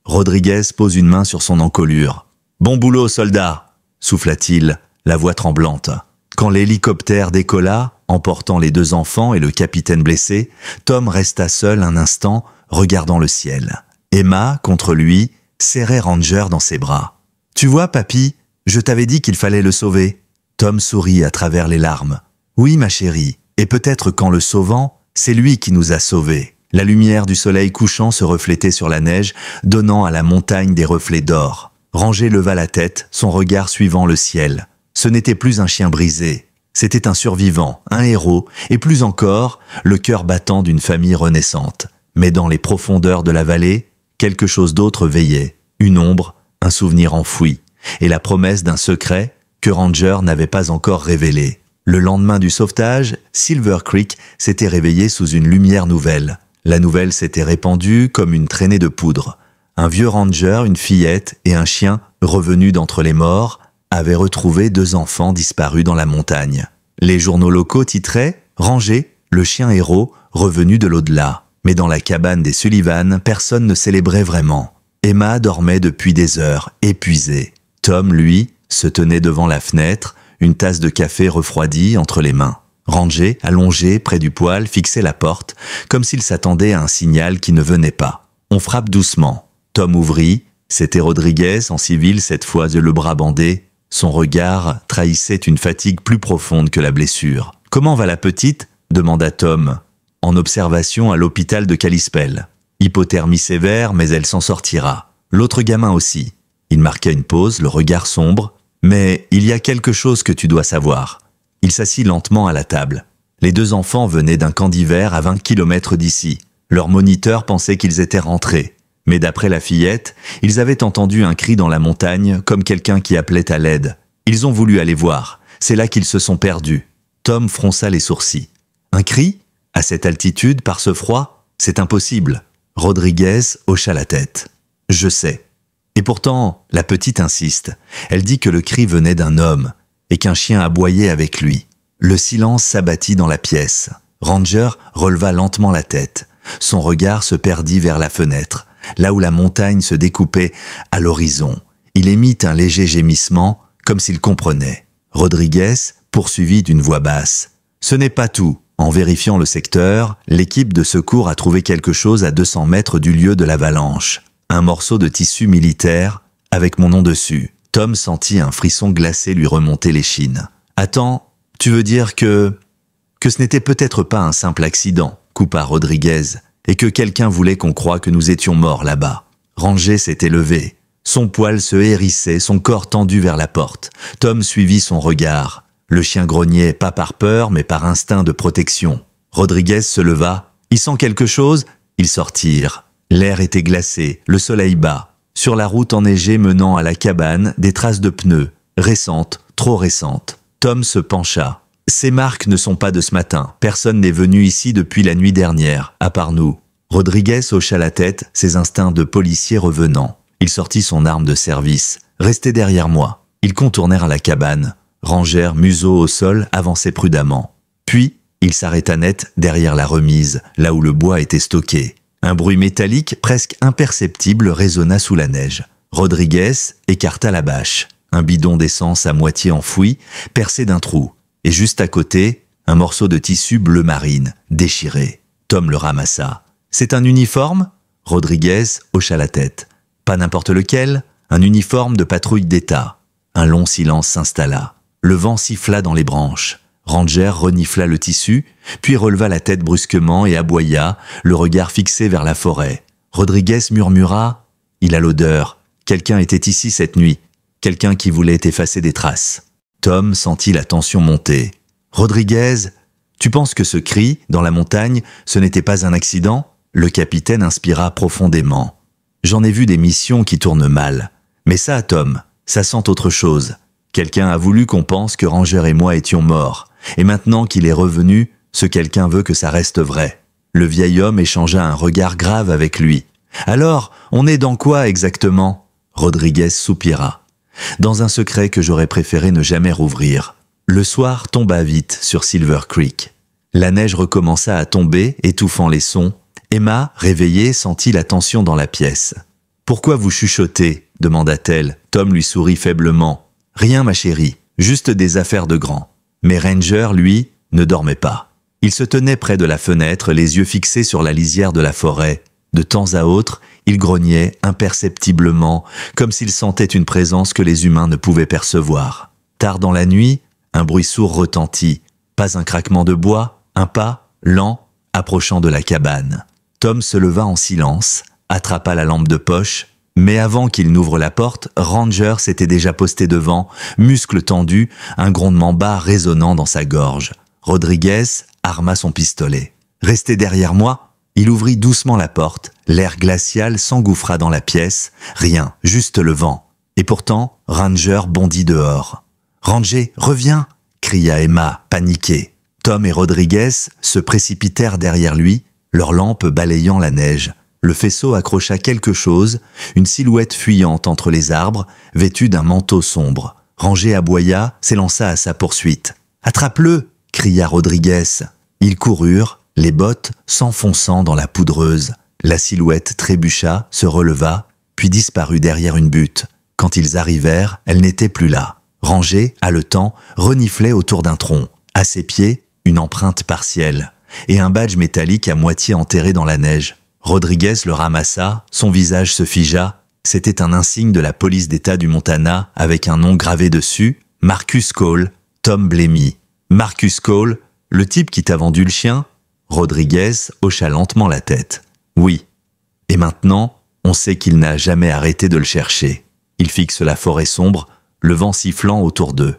Rodriguez pose une main sur son encolure. « Bon boulot, soldat !» souffla-t-il, la voix tremblante. Quand l'hélicoptère décolla, emportant les 2 enfants et le capitaine blessé, Tom resta seul un instant, regardant le ciel. Emma, contre lui, serrait Ranger dans ses bras. « Tu vois, papy, je t'avais dit qu'il fallait le sauver. » Tom sourit à travers les larmes. « Oui, ma chérie, et peut-être qu'en le sauvant, c'est lui qui nous a sauvés. » La lumière du soleil couchant se reflétait sur la neige, donnant à la montagne des reflets d'or. Ranger leva la tête, son regard suivant le ciel. Ce n'était plus un chien brisé. C'était un survivant, un héros, et plus encore, le cœur battant d'une famille renaissante. Mais dans les profondeurs de la vallée, quelque chose d'autre veillait. Une ombre, un souvenir enfoui, et la promesse d'un secret que Ranger n'avait pas encore révélé. Le lendemain du sauvetage, Silver Creek s'était réveillé sous une lumière nouvelle. La nouvelle s'était répandue comme une traînée de poudre. Un vieux ranger, une fillette et un chien, revenus d'entre les morts, avaient retrouvé 2 enfants disparus dans la montagne. Les journaux locaux titraient « Ranger, le chien héros, revenu de l'au-delà ». Mais dans la cabane des Sullivan, personne ne célébrait vraiment. Emma dormait depuis des heures, épuisée. Tom, lui, se tenait devant la fenêtre, une tasse de café refroidie entre les mains. Ranger, allongé près du poêle, fixait la porte, comme s'il s'attendait à un signal qui ne venait pas. On frappe doucement. Tom ouvrit. C'était Rodriguez, en civil cette fois, le bras bandé. Son regard trahissait une fatigue plus profonde que la blessure. « Comment va la petite ?» demanda Tom, en observation à l'hôpital de Kalispell. « Hypothermie sévère, mais elle s'en sortira. L'autre gamin aussi. » Il marqua une pause, le regard sombre. « Mais il y a quelque chose que tu dois savoir. » Il s'assit lentement à la table. Les 2 enfants venaient d'un camp d'hiver à 20 kilomètres d'ici. Leur moniteur pensait qu'ils étaient rentrés. Mais d'après la fillette, ils avaient entendu un cri dans la montagne, comme quelqu'un qui appelait à l'aide. Ils ont voulu aller voir. C'est là qu'ils se sont perdus. Tom fronça les sourcils. Un cri ? À cette altitude, par ce froid ? C'est impossible. Rodriguez hocha la tête. Je sais. Et pourtant, la petite insiste. Elle dit que le cri venait d'un homme et qu'un chien aboyait avec lui. Le silence s'abattit dans la pièce. Ranger releva lentement la tête. Son regard se perdit vers la fenêtre, là où la montagne se découpait à l'horizon. Il émit un léger gémissement, comme s'il comprenait. Rodriguez poursuivit d'une voix basse. « Ce n'est pas tout. En vérifiant le secteur, l'équipe de secours a trouvé quelque chose à 200 mètres du lieu de l'avalanche. Un morceau de tissu militaire avec mon nom dessus. » Tom sentit un frisson glacé lui remonter l'échine. « Attends, tu veux dire que ce n'était peut-être pas un simple accident, coupa Rodriguez, et que quelqu'un voulait qu'on croie que nous étions morts là-bas. » Ranger s'était levé. Son poil se hérissait, son corps tendu vers la porte. Tom suivit son regard. Le chien grognait, pas par peur, mais par instinct de protection. Rodriguez se leva. « Il sent quelque chose ?» Ils sortirent. L'air était glacé, le soleil bas. Sur la route enneigée menant à la cabane, des traces de pneus, récentes, trop récentes. Tom se pencha. « Ces marques ne sont pas de ce matin. Personne n'est venu ici depuis la nuit dernière, à part nous. » Rodriguez hocha la tête, ses instincts de policier revenant. Il sortit son arme de service. « Restez derrière moi. » Ils contournèrent la cabane. Ranger, museau au sol, avançait prudemment. Puis, il s'arrêta net derrière la remise, là où le bois était stocké. Un bruit métallique presque imperceptible résonna sous la neige. Rodriguez écarta la bâche. Un bidon d'essence à moitié enfoui, percé d'un trou. Et juste à côté, un morceau de tissu bleu marine, déchiré. Tom le ramassa. « C'est un uniforme ?» Rodriguez hocha la tête. « Pas n'importe lequel, un uniforme de patrouille d'État. » Un long silence s'installa. Le vent siffla dans les branches. Ranger renifla le tissu, puis releva la tête brusquement et aboya, le regard fixé vers la forêt. Rodriguez murmura « Il a l'odeur. Quelqu'un était ici cette nuit. Quelqu'un qui voulait effacer des traces. » Tom sentit la tension monter. « Rodriguez, tu penses que ce cri, dans la montagne, ce n'était pas un accident ?» Le capitaine inspira profondément. « J'en ai vu des missions qui tournent mal. Mais ça, Tom, ça sent autre chose. Quelqu'un a voulu qu'on pense que Ranger et moi étions morts. Et maintenant qu'il est revenu, ce quelqu'un veut que ça reste vrai. » Le vieil homme échangea un regard grave avec lui. « Alors, on est dans quoi exactement ?» Rodriguez soupira. « Dans un secret que j'aurais préféré ne jamais rouvrir. » Le soir tomba vite sur Silver Creek. La neige recommença à tomber, étouffant les sons. Emma, réveillée, sentit la tension dans la pièce. « Pourquoi vous chuchotez ?» demanda-t-elle. Tom lui sourit faiblement. « Rien, ma chérie, juste des affaires de grand. » Mais Ranger, lui, ne dormait pas. Il se tenait près de la fenêtre, les yeux fixés sur la lisière de la forêt. De temps à autre, il grognait imperceptiblement, comme s'il sentait une présence que les humains ne pouvaient percevoir. Tard dans la nuit, un bruit sourd retentit. Pas un craquement de bois, un pas, lent, approchant de la cabane. Tom se leva en silence, attrapa la lampe de poche, mais avant qu'il n'ouvre la porte, Ranger s'était déjà posté devant, muscles tendus, un grondement bas résonnant dans sa gorge. Rodriguez arma son pistolet. « Restez derrière moi !» Il ouvrit doucement la porte, l'air glacial s'engouffra dans la pièce, rien, juste le vent. Et pourtant, Ranger bondit dehors. « Ranger, reviens !» cria Emma, paniquée. Tom et Rodriguez se précipitèrent derrière lui. leur lampe balayant la neige. Le faisceau accrocha quelque chose, une silhouette fuyante entre les arbres, vêtue d'un manteau sombre. Ranger aboya, s'élança à sa poursuite. « Attrape-le » cria Rodriguez. Ils coururent, les bottes s'enfonçant dans la poudreuse. La silhouette trébucha, se releva, puis disparut derrière une butte. Quand ils arrivèrent, elle n'était plus là. Ranger, haletant, reniflait autour d'un tronc. À ses pieds, une empreinte partielle et un badge métallique à moitié enterré dans la neige. Rodriguez le ramassa, son visage se figea. C'était un insigne de la police d'État du Montana avec un nom gravé dessus, Marcus Cole, Tom Blamey. Marcus Cole, le type qui t'a vendu le chien? Rodriguez hocha lentement la tête. Oui. Et maintenant, on sait qu'il n'a jamais arrêté de le chercher. Il fixe la forêt sombre, le vent sifflant autour d'eux.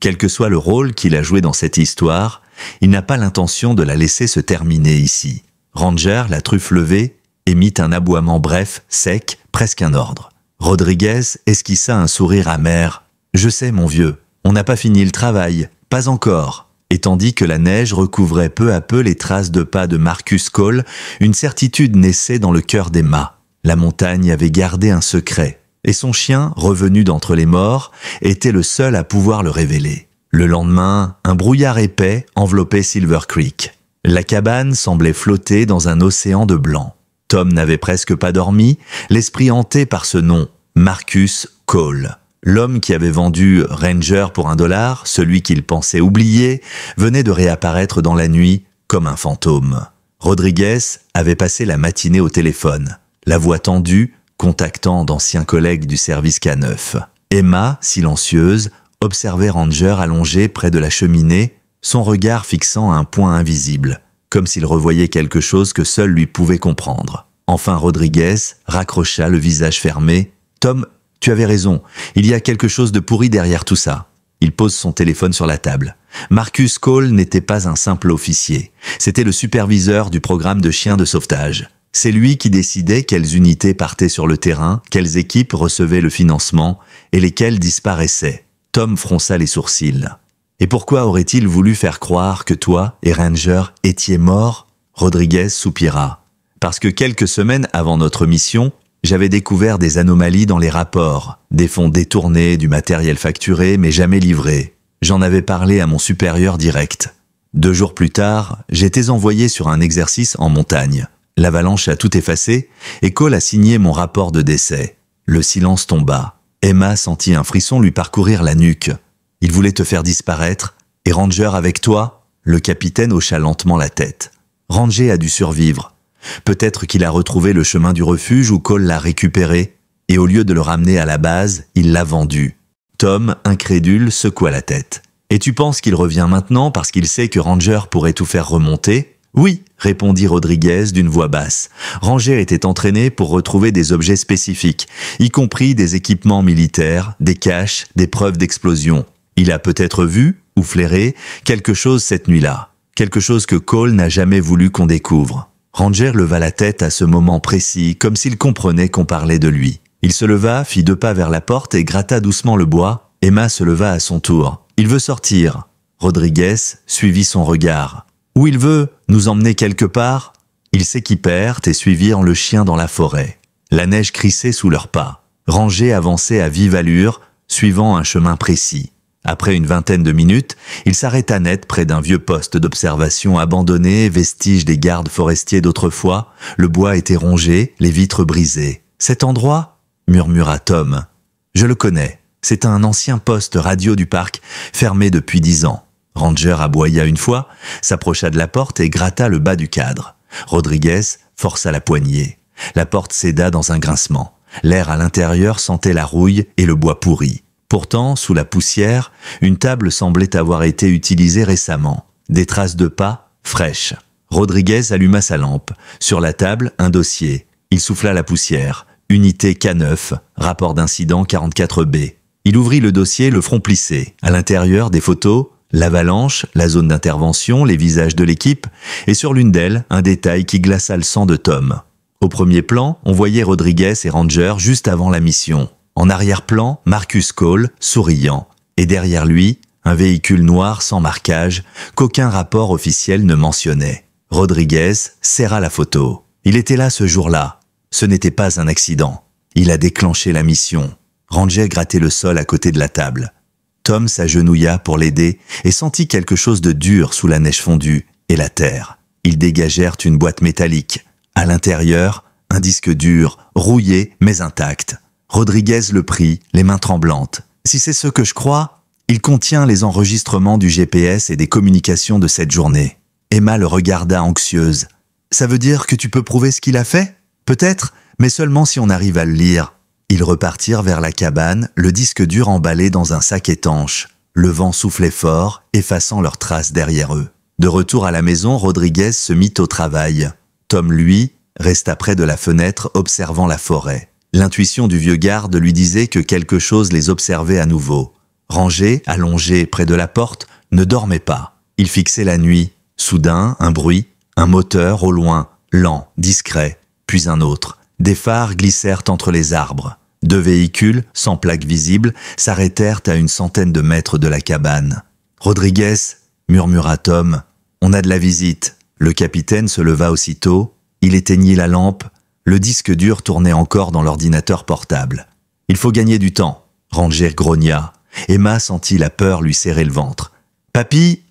Quel que soit le rôle qu'il a joué dans cette histoire, il n'a pas l'intention de la laisser se terminer ici. Ranger, la truffe levée, émit un aboiement bref, sec, presque un ordre. Rodriguez esquissa un sourire amer. « Je sais, mon vieux, on n'a pas fini le travail, pas encore. » Et tandis que la neige recouvrait peu à peu les traces de pas de Marcus Cole, une certitude naissait dans le cœur d'Emma. La montagne avait gardé un secret, et son chien, revenu d'entre les morts, était le seul à pouvoir le révéler. Le lendemain, un brouillard épais enveloppait Silver Creek. La cabane semblait flotter dans un océan de blanc. Tom n'avait presque pas dormi, l'esprit hanté par ce nom, Marcus Cole. L'homme qui avait vendu Ranger pour $1, celui qu'il pensait oublier, venait de réapparaître dans la nuit comme un fantôme. Rodriguez avait passé la matinée au téléphone, la voix tendue, contactant d'anciens collègues du service K9. Emma, silencieuse, observait Ranger allongé près de la cheminée, son regard fixant un point invisible, comme s'il revoyait quelque chose que seul lui pouvait comprendre. Enfin Rodriguez raccrocha le visage fermé. « Tom, tu avais raison, il y a quelque chose de pourri derrière tout ça. » Il pose son téléphone sur la table. Marcus Cole n'était pas un simple officier. C'était le superviseur du programme de chiens de sauvetage. C'est lui qui décidait quelles unités partaient sur le terrain, quelles équipes recevaient le financement et lesquelles disparaissaient. Tom fronça les sourcils. « Et pourquoi aurait-il voulu faire croire que toi et Ranger étiez morts ?» Rodriguez soupira. « Parce que quelques semaines avant notre mission, j'avais découvert des anomalies dans les rapports, des fonds détournés, du matériel facturé mais jamais livré. J'en avais parlé à mon supérieur direct. 2 jours plus tard, j'étais envoyé sur un exercice en montagne. L'avalanche a tout effacé et Cole a signé mon rapport de décès. Le silence tomba. Emma sentit un frisson lui parcourir la nuque. Il voulait te faire disparaître, et Ranger avec toi? Le capitaine hocha lentement la tête. Ranger a dû survivre. Peut-être qu'il a retrouvé le chemin du refuge où Cole l'a récupéré, et au lieu de le ramener à la base, il l'a vendu. Tom, incrédule, secoua la tête. Et tu penses qu'il revient maintenant parce qu'il sait que Ranger pourrait tout faire remonter? Oui, répondit Rodriguez d'une voix basse. Ranger était entraîné pour retrouver des objets spécifiques, y compris des équipements militaires, des caches, des preuves d'explosion. Il a peut-être vu, ou flairé, quelque chose cette nuit-là. Quelque chose que Cole n'a jamais voulu qu'on découvre. Ranger leva la tête à ce moment précis, comme s'il comprenait qu'on parlait de lui. Il se leva, fit 2 pas vers la porte et gratta doucement le bois. Emma se leva à son tour. « Il veut sortir. » Rodriguez suivit son regard. « Où il veut? Nous emmener quelque part ?» Ils s'équipèrent et suivirent le chien dans la forêt. La neige crissait sous leurs pas. Ranger avançait à vive allure, suivant un chemin précis. Après une 20aine de minutes, il s'arrêta net près d'un vieux poste d'observation abandonné, vestige des gardes forestiers d'autrefois. Le bois était rongé, les vitres brisées. « Cet endroit ?» murmura Tom. « Je le connais. C'est un ancien poste radio du parc, fermé depuis 10 ans. » Ranger aboya une fois, s'approcha de la porte et gratta le bas du cadre. Rodriguez força la poignée. La porte céda dans un grincement. L'air à l'intérieur sentait la rouille et le bois pourri. Pourtant, sous la poussière, une table semblait avoir été utilisée récemment. Des traces de pas, fraîches. Rodriguez alluma sa lampe. Sur la table, un dossier. Il souffla la poussière. Unité K9, rapport d'incident 44B. Il ouvrit le dossier, le front plissé. À l'intérieur, des photos, l'avalanche, la zone d'intervention, les visages de l'équipe, et sur l'une d'elles, un détail qui glaça le sang de Tom. Au premier plan, on voyait Rodriguez et Ranger juste avant la mission. En arrière-plan, Marcus Cole, souriant, et derrière lui, un véhicule noir sans marquage qu'aucun rapport officiel ne mentionnait. Rodriguez serra la photo. Il était là ce jour-là. Ce n'était pas un accident. Il a déclenché la mission. Ranger grattait le sol à côté de la table. Tom s'agenouilla pour l'aider et sentit quelque chose de dur sous la neige fondue et la terre. Ils dégagèrent une boîte métallique. À l'intérieur, un disque dur, rouillé mais intact. Rodriguez le prit, les mains tremblantes. Si c'est ce que je crois, il contient les enregistrements du GPS et des communications de cette journée. Emma le regarda anxieuse. Ça veut dire que tu peux prouver ce qu'il a fait? Peut-être, mais seulement si on arrive à le lire. Ils repartirent vers la cabane, le disque dur emballé dans un sac étanche. Le vent soufflait fort, effaçant leurs traces derrière eux. De retour à la maison, Rodriguez se mit au travail. Tom, lui, resta près de la fenêtre observant la forêt. L'intuition du vieux garde lui disait que quelque chose les observait à nouveau. Rangé, allongé près de la porte, ne dormait pas. Il fixait la nuit. Soudain, un bruit, un moteur au loin, lent, discret, puis un autre. Des phares glissèrent entre les arbres. 2 véhicules, sans plaque visible, s'arrêtèrent à une centaine de mètres de la cabane. « Rodriguez » murmura Tom, « on a de la visite. » Le capitaine se leva aussitôt, il éteignit la lampe, le disque dur tournait encore dans l'ordinateur portable. « Il faut gagner du temps. » Ranger grogna. Emma sentit la peur lui serrer le ventre. « Papy,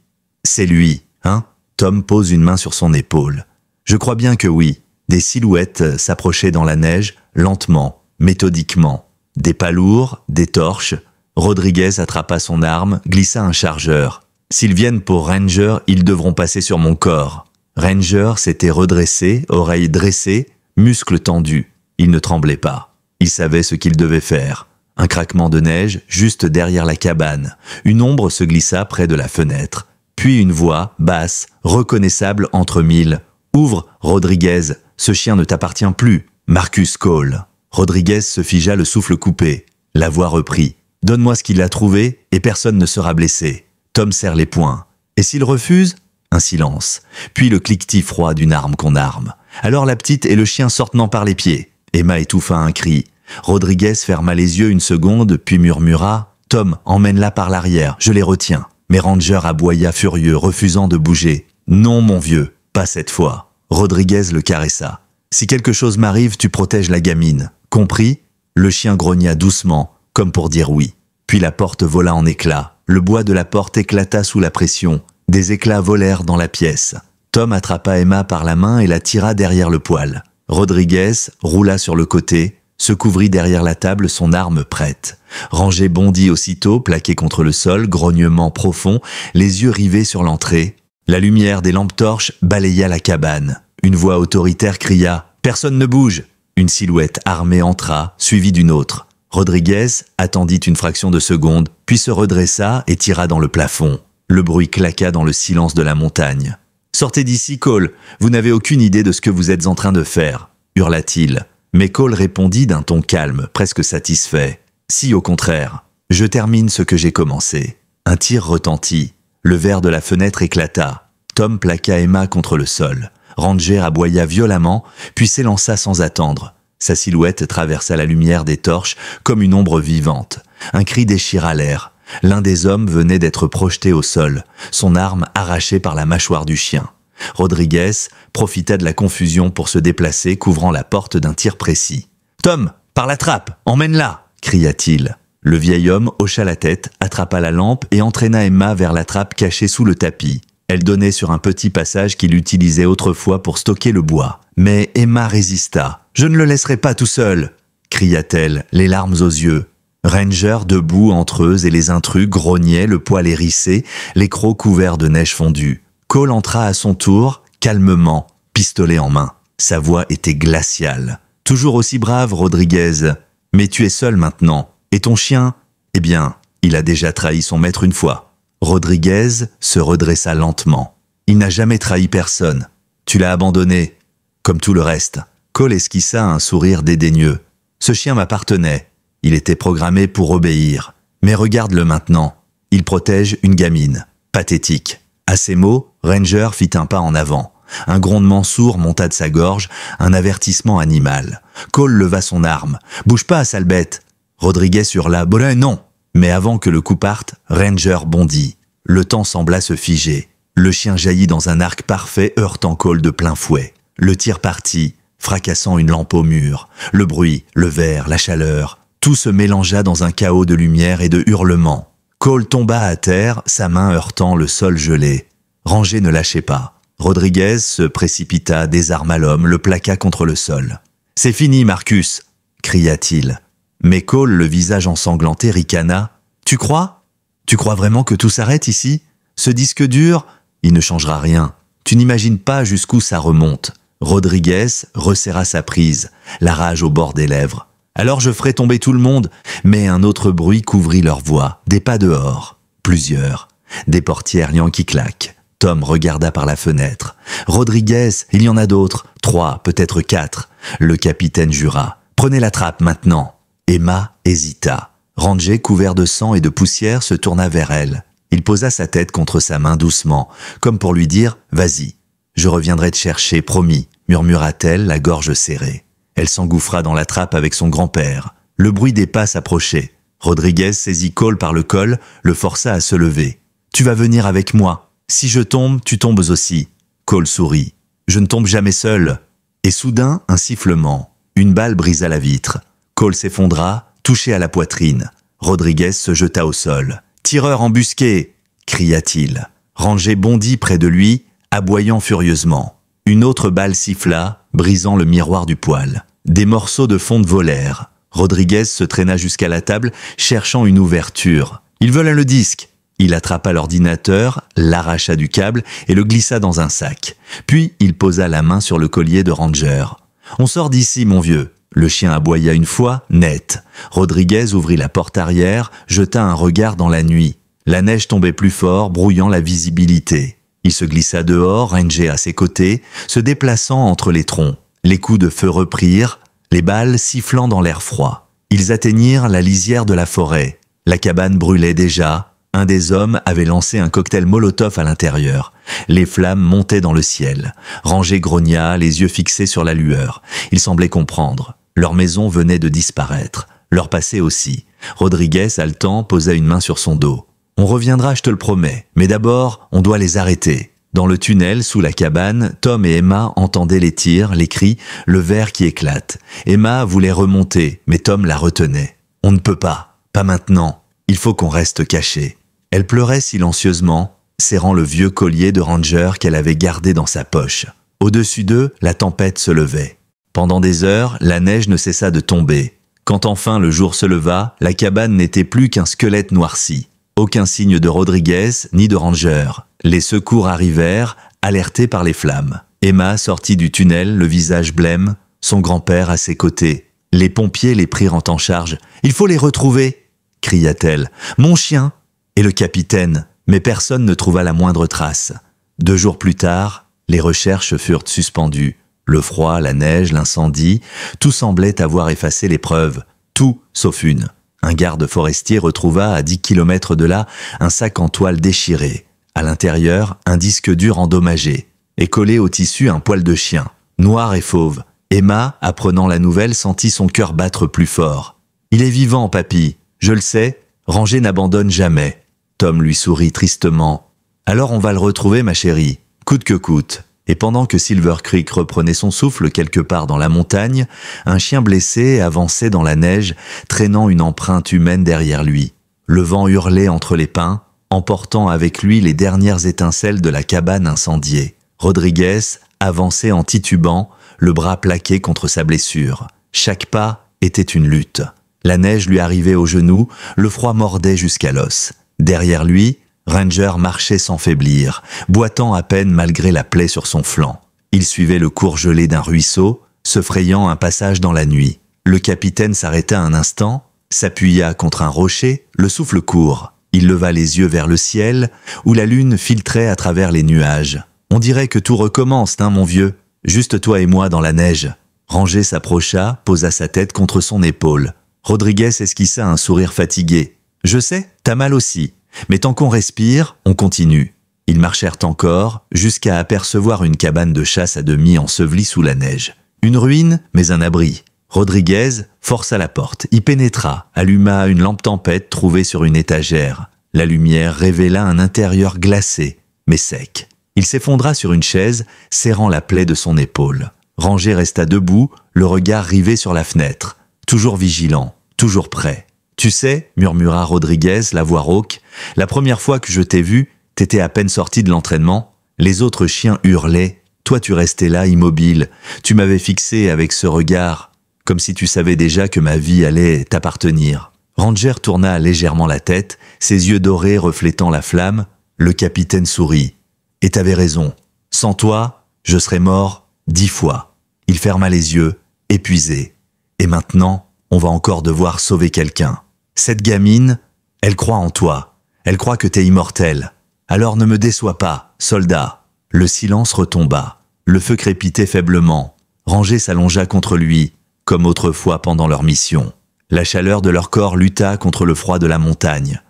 c'est lui, hein ?» Tom pose une main sur son épaule. « Je crois bien que oui. » Des silhouettes s'approchaient dans la neige, lentement, méthodiquement. Des pas lourds, des torches. Rodriguez attrapa son arme, glissa un chargeur. « S'ils viennent pour Ranger, ils devront passer sur mon corps. » Ranger s'était redressé, oreilles dressées, muscles tendus. Il ne tremblait pas. Il savait ce qu'il devait faire. Un craquement de neige juste derrière la cabane. Une ombre se glissa près de la fenêtre. Puis une voix, basse, reconnaissable entre mille. « Ouvre, Rodriguez, ce chien ne t'appartient plus. » Marcus Cole. Rodriguez se figea le souffle coupé. La voix reprit. « Donne-moi ce qu'il a trouvé et personne ne sera blessé. » Tom serre les poings. « Et s'il refuse ?» Un silence. Puis le cliquetis froid d'une arme qu'on arme. Alors la petite et le chien sortent par les pieds. Emma étouffa un cri. Rodriguez ferma les yeux une seconde, puis murmura « Tom, emmène-la par l'arrière, je les retiens. » Mais Ranger aboya furieux, refusant de bouger. « Non, mon vieux, pas cette fois. » Rodriguez le caressa. « Si quelque chose m'arrive, tu protèges la gamine. Compris ?» Le chien grogna doucement, comme pour dire oui. Puis la porte vola en éclats. Le bois de la porte éclata sous la pression. Des éclats volèrent dans la pièce. Tom attrapa Emma par la main et la tira derrière le poêle. Rodriguez roula sur le côté, se couvrit derrière la table, son arme prête. Ranger bondit aussitôt, plaqué contre le sol, grognement profond, les yeux rivés sur l'entrée. La lumière des lampes torches balaya la cabane. Une voix autoritaire cria « Personne ne bouge !» Une silhouette armée entra, suivie d'une autre. Rodriguez attendit une fraction de seconde, puis se redressa et tira dans le plafond. Le bruit claqua dans le silence de la montagne. « Sortez d'ici, Cole, vous n'avez aucune idée de ce que vous êtes en train de faire » hurla-t-il. Mais Cole répondit d'un ton calme, presque satisfait. « Si, au contraire, je termine ce que j'ai commencé. » Un tir retentit. Le verre de la fenêtre éclata. Tom plaqua Emma contre le sol. Ranger aboya violemment, puis s'élança sans attendre. Sa silhouette traversa la lumière des torches comme une ombre vivante. Un cri déchira l'air. L'un des hommes venait d'être projeté au sol, son arme arrachée par la mâchoire du chien. Rodriguez profita de la confusion pour se déplacer, couvrant la porte d'un tir précis. « Tom, par la trappe, emmène-la !» cria-t-il. Le vieil homme hocha la tête, attrapa la lampe et entraîna Emma vers la trappe cachée sous le tapis. Elle donnait sur un petit passage qu'il utilisait autrefois pour stocker le bois. Mais Emma résista. « Je ne le laisserai pas tout seul !» cria-t-elle, les larmes aux yeux. Ranger, debout entre eux et les intrus, grognait, le poil hérissé, les crocs couverts de neige fondue. Cole entra à son tour, calmement, pistolet en main. Sa voix était glaciale. « Toujours aussi brave, Rodriguez. Mais tu es seul maintenant. Et ton chien ? Eh bien, il a déjà trahi son maître une fois. » Rodriguez se redressa lentement. « Il n'a jamais trahi personne. Tu l'as abandonné, comme tout le reste. » Cole esquissa un sourire dédaigneux. « Ce chien m'appartenait. Il était programmé pour obéir. Mais regarde-le maintenant. Il protège une gamine. Pathétique. » À ces mots, Ranger fit un pas en avant. Un grondement sourd monta de sa gorge, un avertissement animal. Cole leva son arme. « Bouge pas, sale bête !» Rodriguez hurla « Bolin, non !» Mais avant que le coup parte, Ranger bondit. Le temps sembla se figer. Le chien jaillit dans un arc parfait, heurtant Cole de plein fouet. Le tir partit, fracassant une lampe au mur. Le bruit, le verre, la chaleur, tout se mélangea dans un chaos de lumière et de hurlements. Cole tomba à terre, sa main heurtant le sol gelé. Ranger ne lâchait pas. Rodriguez se précipita, désarma l'homme, le plaqua contre le sol. « C'est fini, Marcus !» cria-t-il. Mais Cole, le visage ensanglanté, ricana. « Tu crois ? Tu crois vraiment que tout s'arrête ici ? Ce disque dur, il ne changera rien. Tu n'imagines pas jusqu'où ça remonte. » Rodriguez resserra sa prise, la rage au bord des lèvres. « Alors je ferai tomber tout le monde !» Mais un autre bruit couvrit leur voix. Des pas dehors. Plusieurs. Des portières liant qui claquent. Tom regarda par la fenêtre. « Rodriguez, il y en a d'autres. 3, peut-être 4. » Le capitaine jura. « Prenez la trappe maintenant. » Emma hésita. Ranger, couvert de sang et de poussière, se tourna vers elle. Il posa sa tête contre sa main doucement, comme pour lui dire « Vas-y, je reviendrai te chercher, promis », murmura-t-elle, la gorge serrée. Elle s'engouffra dans la trappe avec son grand-père. Le bruit des pas s'approchait. Rodriguez saisit Cole par le col, le força à se lever. « Tu vas venir avec moi. Si je tombe, tu tombes aussi. » Cole sourit. « Je ne tombe jamais seul. » Et soudain, un sifflement. Une balle brisa la vitre. Cole s'effondra, touché à la poitrine. Rodriguez se jeta au sol. « Tireur embusqué !» cria-t-il. Ranger bondit près de lui, aboyant furieusement. Une autre balle siffla, brisant le miroir du poêle. Des morceaux de fonte volèrent. Rodriguez se traîna jusqu'à la table, cherchant une ouverture. « Ils veulent le disque !» Il attrapa l'ordinateur, l'arracha du câble et le glissa dans un sac. Puis il posa la main sur le collier de Ranger. « On sort d'ici, mon vieux !» Le chien aboya une fois, net. Rodriguez ouvrit la porte arrière, jeta un regard dans la nuit. La neige tombait plus fort, brouillant la visibilité. Il se glissa dehors, Ranger à ses côtés, se déplaçant entre les troncs. Les coups de feu reprirent, les balles sifflant dans l'air froid. Ils atteignirent la lisière de la forêt. La cabane brûlait déjà. Un des hommes avait lancé un cocktail Molotov à l'intérieur. Les flammes montaient dans le ciel. Ranger grogna, les yeux fixés sur la lueur. Il semblait comprendre. Leur maison venait de disparaître. Leur passé aussi. Rodriguez, haletant, posa une main sur son dos. « On reviendra, je te le promets. Mais d'abord, on doit les arrêter. » Dans le tunnel, sous la cabane, Tom et Emma entendaient les tirs, les cris, le verre qui éclate. Emma voulait remonter, mais Tom la retenait. « On ne peut pas. Pas maintenant. Il faut qu'on reste cachés. » Elle pleurait silencieusement, serrant le vieux collier de Ranger qu'elle avait gardé dans sa poche. Au-dessus d'eux, la tempête se levait. Pendant des heures, la neige ne cessa de tomber. Quand enfin le jour se leva, la cabane n'était plus qu'un squelette noirci. Aucun signe de Rodriguez ni de Ranger. Les secours arrivèrent, alertés par les flammes. Emma sortit du tunnel, le visage blême, son grand-père à ses côtés. Les pompiers les prirent en charge. « Il faut les retrouver !» cria-t-elle. « Mon chien !» Et le capitaine, mais personne ne trouva la moindre trace. 2 jours plus tard, les recherches furent suspendues. Le froid, la neige, l'incendie, tout semblait avoir effacé les preuves. Tout, sauf une. Un garde forestier retrouva à 10 kilomètres de là un sac en toile déchiré. À l'intérieur, un disque dur endommagé. Et collé au tissu un poil de chien, noir et fauve. Emma, apprenant la nouvelle, sentit son cœur battre plus fort. « Il est vivant, papy. Je le sais. Ranger n'abandonne jamais. » Tom lui sourit tristement. « Alors on va le retrouver, ma chérie, coûte que coûte. » Et pendant que Silver Creek reprenait son souffle quelque part dans la montagne, un chien blessé avançait dans la neige, traînant une empreinte humaine derrière lui. Le vent hurlait entre les pins, emportant avec lui les dernières étincelles de la cabane incendiée. Rodriguez avançait en titubant, le bras plaqué contre sa blessure. Chaque pas était une lutte. La neige lui arrivait aux genoux, le froid mordait jusqu'à l'os. Derrière lui, Ranger marchait sans faiblir, boitant à peine malgré la plaie sur son flanc. Il suivait le cours gelé d'un ruisseau, se frayant un passage dans la nuit. Le capitaine s'arrêta un instant, s'appuya contre un rocher, le souffle court. Il leva les yeux vers le ciel, où la lune filtrait à travers les nuages. « On dirait que tout recommence, hein, mon vieux. Juste toi et moi dans la neige. » Ranger s'approcha, posa sa tête contre son épaule. Rodriguez esquissa un sourire fatigué. « Je sais, t'as mal aussi. Mais tant qu'on respire, on continue. » Ils marchèrent encore, jusqu'à apercevoir une cabane de chasse à demi ensevelie sous la neige. Une ruine, mais un abri. Rodriguez força la porte, y pénétra, alluma une lampe tempête trouvée sur une étagère. La lumière révéla un intérieur glacé. mais sec. Il s'effondra sur une chaise, serrant la plaie de son épaule. Ranger resta debout, le regard rivé sur la fenêtre. Toujours vigilant, toujours prêt. « Tu sais, murmura Rodriguez, la voix rauque, la première fois que je t'ai vu, t'étais à peine sorti de l'entraînement. Les autres chiens hurlaient. Toi, tu restais là, immobile. Tu m'avais fixé avec ce regard, comme si tu savais déjà que ma vie allait t'appartenir. » Ranger tourna légèrement la tête, ses yeux dorés reflétant la flamme. Le capitaine sourit. « Et t'avais raison. Sans toi, je serais mort 10 fois. » Il ferma les yeux, épuisé. « Et maintenant, on va encore devoir sauver quelqu'un. Cette gamine, elle croit en toi. Elle croit que t'es immortel. Alors ne me déçois pas, soldat. » Le silence retomba. Le feu crépitait faiblement. Ranger s'allongea contre lui, comme autrefois pendant leur mission. La chaleur de leur corps lutta contre le froid de la montagne.